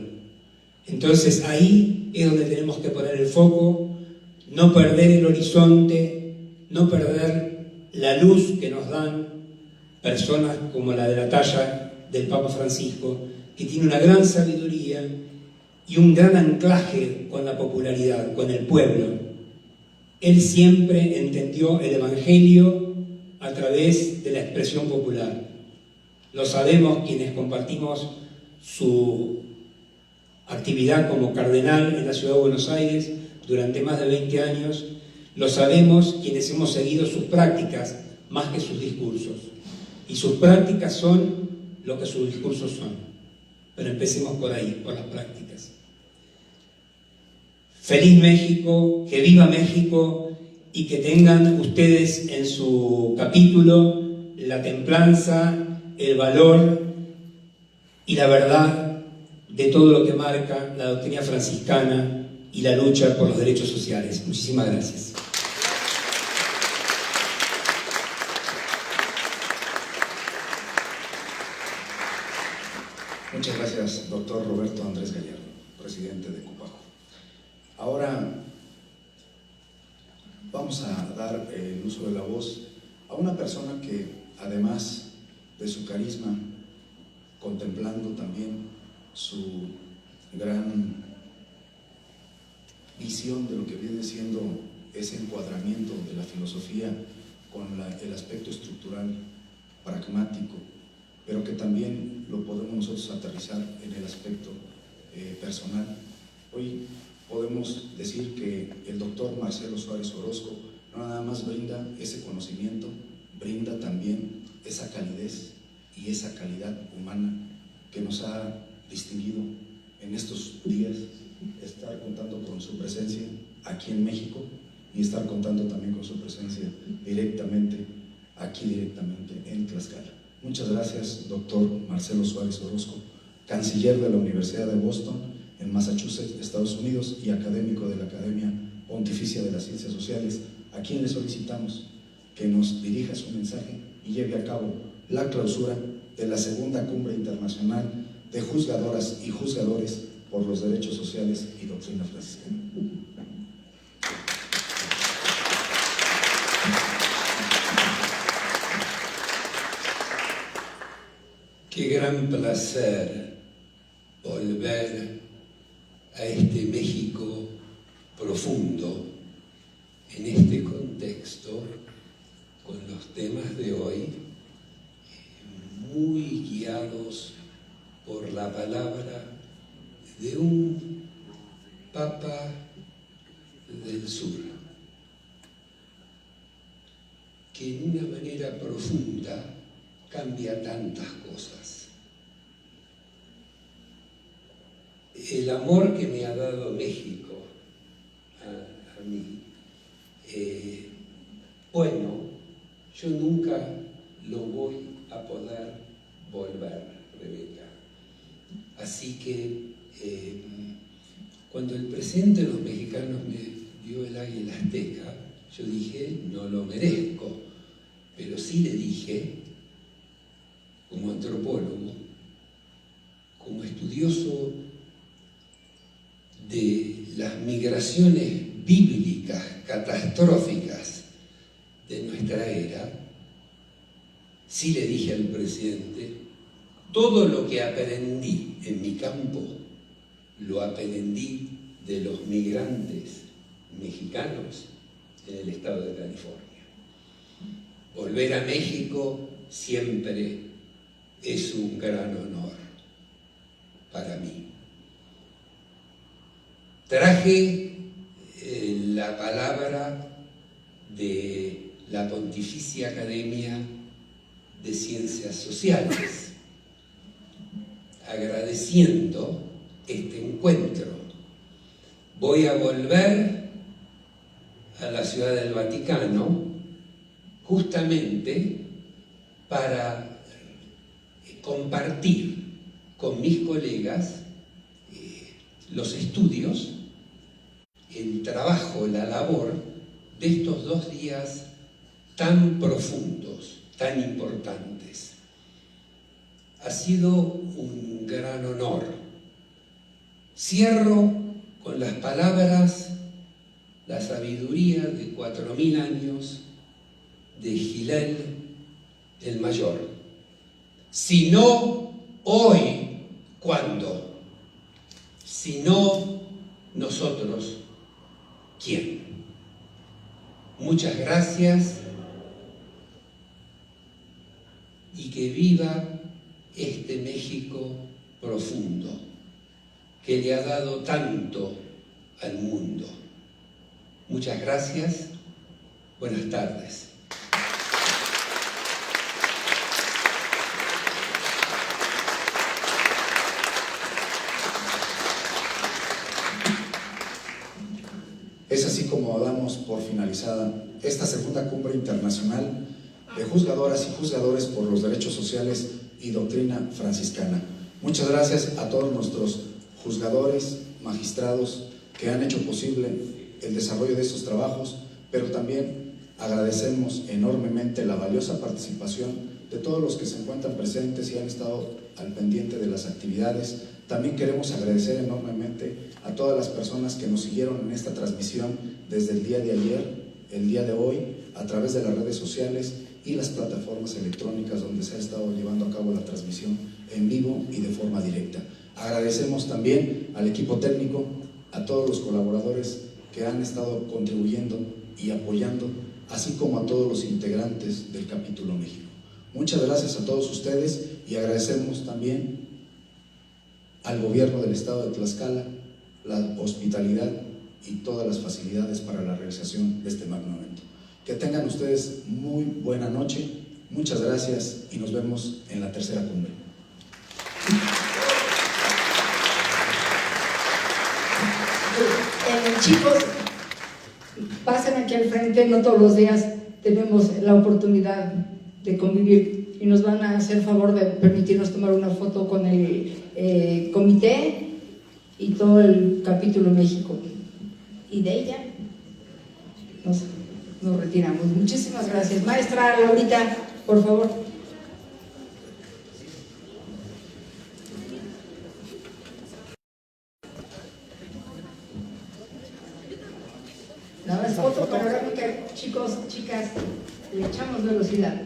[SPEAKER 5] Entonces ahí es donde tenemos que poner el foco, no perder el horizonte, no perder la luz que nos dan personas como la de la talla del Papa Francisco, que tiene una gran sabiduría y un gran anclaje con la popularidad, con el pueblo. Él siempre entendió el Evangelio a través de la expresión popular. Lo sabemos quienes compartimos su actividad como cardenal en la ciudad de Buenos Aires durante más de 20 años, lo sabemos quienes hemos seguido sus prácticas más que sus discursos. Y sus prácticas son lo que sus discursos son. Pero empecemos por ahí, por las prácticas. Feliz México, que viva México y que tengan ustedes en su capítulo la templanza, el valor y la verdad de todo lo que marca la doctrina franciscana y la lucha por los derechos sociales. Muchísimas gracias.
[SPEAKER 1] Muchas gracias, doctor Roberto Andrés Gallardo, presidente de Cupajo. Ahora vamos a dar el uso de la voz a una persona que, además de su carisma, contemplando también su gran visión de lo que viene siendo ese encuadramiento de la filosofía con el aspecto estructural, pragmático, pero que también lo podemos nosotros aterrizar en el aspecto personal. Hoy podemos decir que el doctor Marcelo Suárez Orozco no nada más brinda ese conocimiento, brinda también esa calidez y esa calidad humana que nos ha distinguido en estos días, estar contando con su presencia aquí en México y estar contando también con su presencia directamente en Tlaxcala. Muchas gracias, doctor Marcelo Suárez Orozco, canciller de la Universidad de Boston, en Massachusetts, Estados Unidos, y académico de la Academia Pontificia de las Ciencias Sociales, a quien le solicitamos que nos dirija su mensaje y lleve a cabo la clausura de la segunda Cumbre Internacional de Juzgadoras y Juzgadores por los Derechos Sociales y Doctrina Franciscana.
[SPEAKER 5] Qué gran placer volver a este México profundo, en este contexto, con los temas de hoy, muy guiados por la palabra de un Papa del Sur, que en una manera profunda cambia tantas cosas. El amor que me ha dado México a mí, bueno, yo nunca lo voy a poder volver, Rebeca. Así que cuando el presidente de los mexicanos me dio el águila azteca, yo dije, no lo merezco, pero sí le dije, como antropólogo, como estudioso de las migraciones bíblicas catastróficas de nuestra era, sí le dije al presidente, todo lo que aprendí en mi campo, lo aprendí de los migrantes mexicanos en el estado de California. Volver a México siempre es un gran honor para mí. Traje la palabra de la Pontificia Academia de Ciencias Sociales, agradeciendo este encuentro. Voy a volver a la Ciudad del Vaticano justamente para compartir con mis colegas los estudios, el trabajo, la labor de estos 2 días tan profundos, tan importantes. Ha sido un gran honor. Cierro con las palabras, la sabiduría de 4000 años de Hillel el Mayor. Si no hoy, ¿cuándo? Si no nosotros, ¿quién? Muchas gracias y que viva este México profundo que le ha dado tanto al mundo. Muchas gracias, buenas tardes.
[SPEAKER 1] Es así como damos por finalizada esta segunda cumbre internacional de juzgadoras y juzgadores por los derechos sociales y doctrina franciscana. Muchas gracias a todos nuestros juzgadores, magistrados que han hecho posible el desarrollo de estos trabajos, pero también agradecemos enormemente la valiosa participación de todos los que se encuentran presentes y han estado al pendiente de las actividades. También queremos agradecer enormemente a todas las personas que nos siguieron en esta transmisión desde el día de ayer, el día de hoy, a través de las redes sociales y las plataformas electrónicas donde se ha estado llevando a cabo la transmisión en vivo y de forma directa. Agradecemos también al equipo técnico, a todos los colaboradores que han estado contribuyendo y apoyando, así como a todos los integrantes del Capítulo México. Muchas gracias a todos ustedes y agradecemos también al gobierno del estado de Tlaxcala la hospitalidad y todas las facilidades para la realización de este magno evento. Que tengan ustedes muy buena noche, muchas gracias y nos vemos en la tercera cumbre.
[SPEAKER 4] Chicos, pasen aquí al frente, no todos los días tenemos la oportunidad de convivir y nos van a hacer favor de permitirnos tomar una foto con el comité y todo el Capítulo México. Y de ella nos retiramos. Muchísimas gracias. Maestra Laurita, por favor. Nada más foto panorámica, chicos, chicas, le echamos velocidad.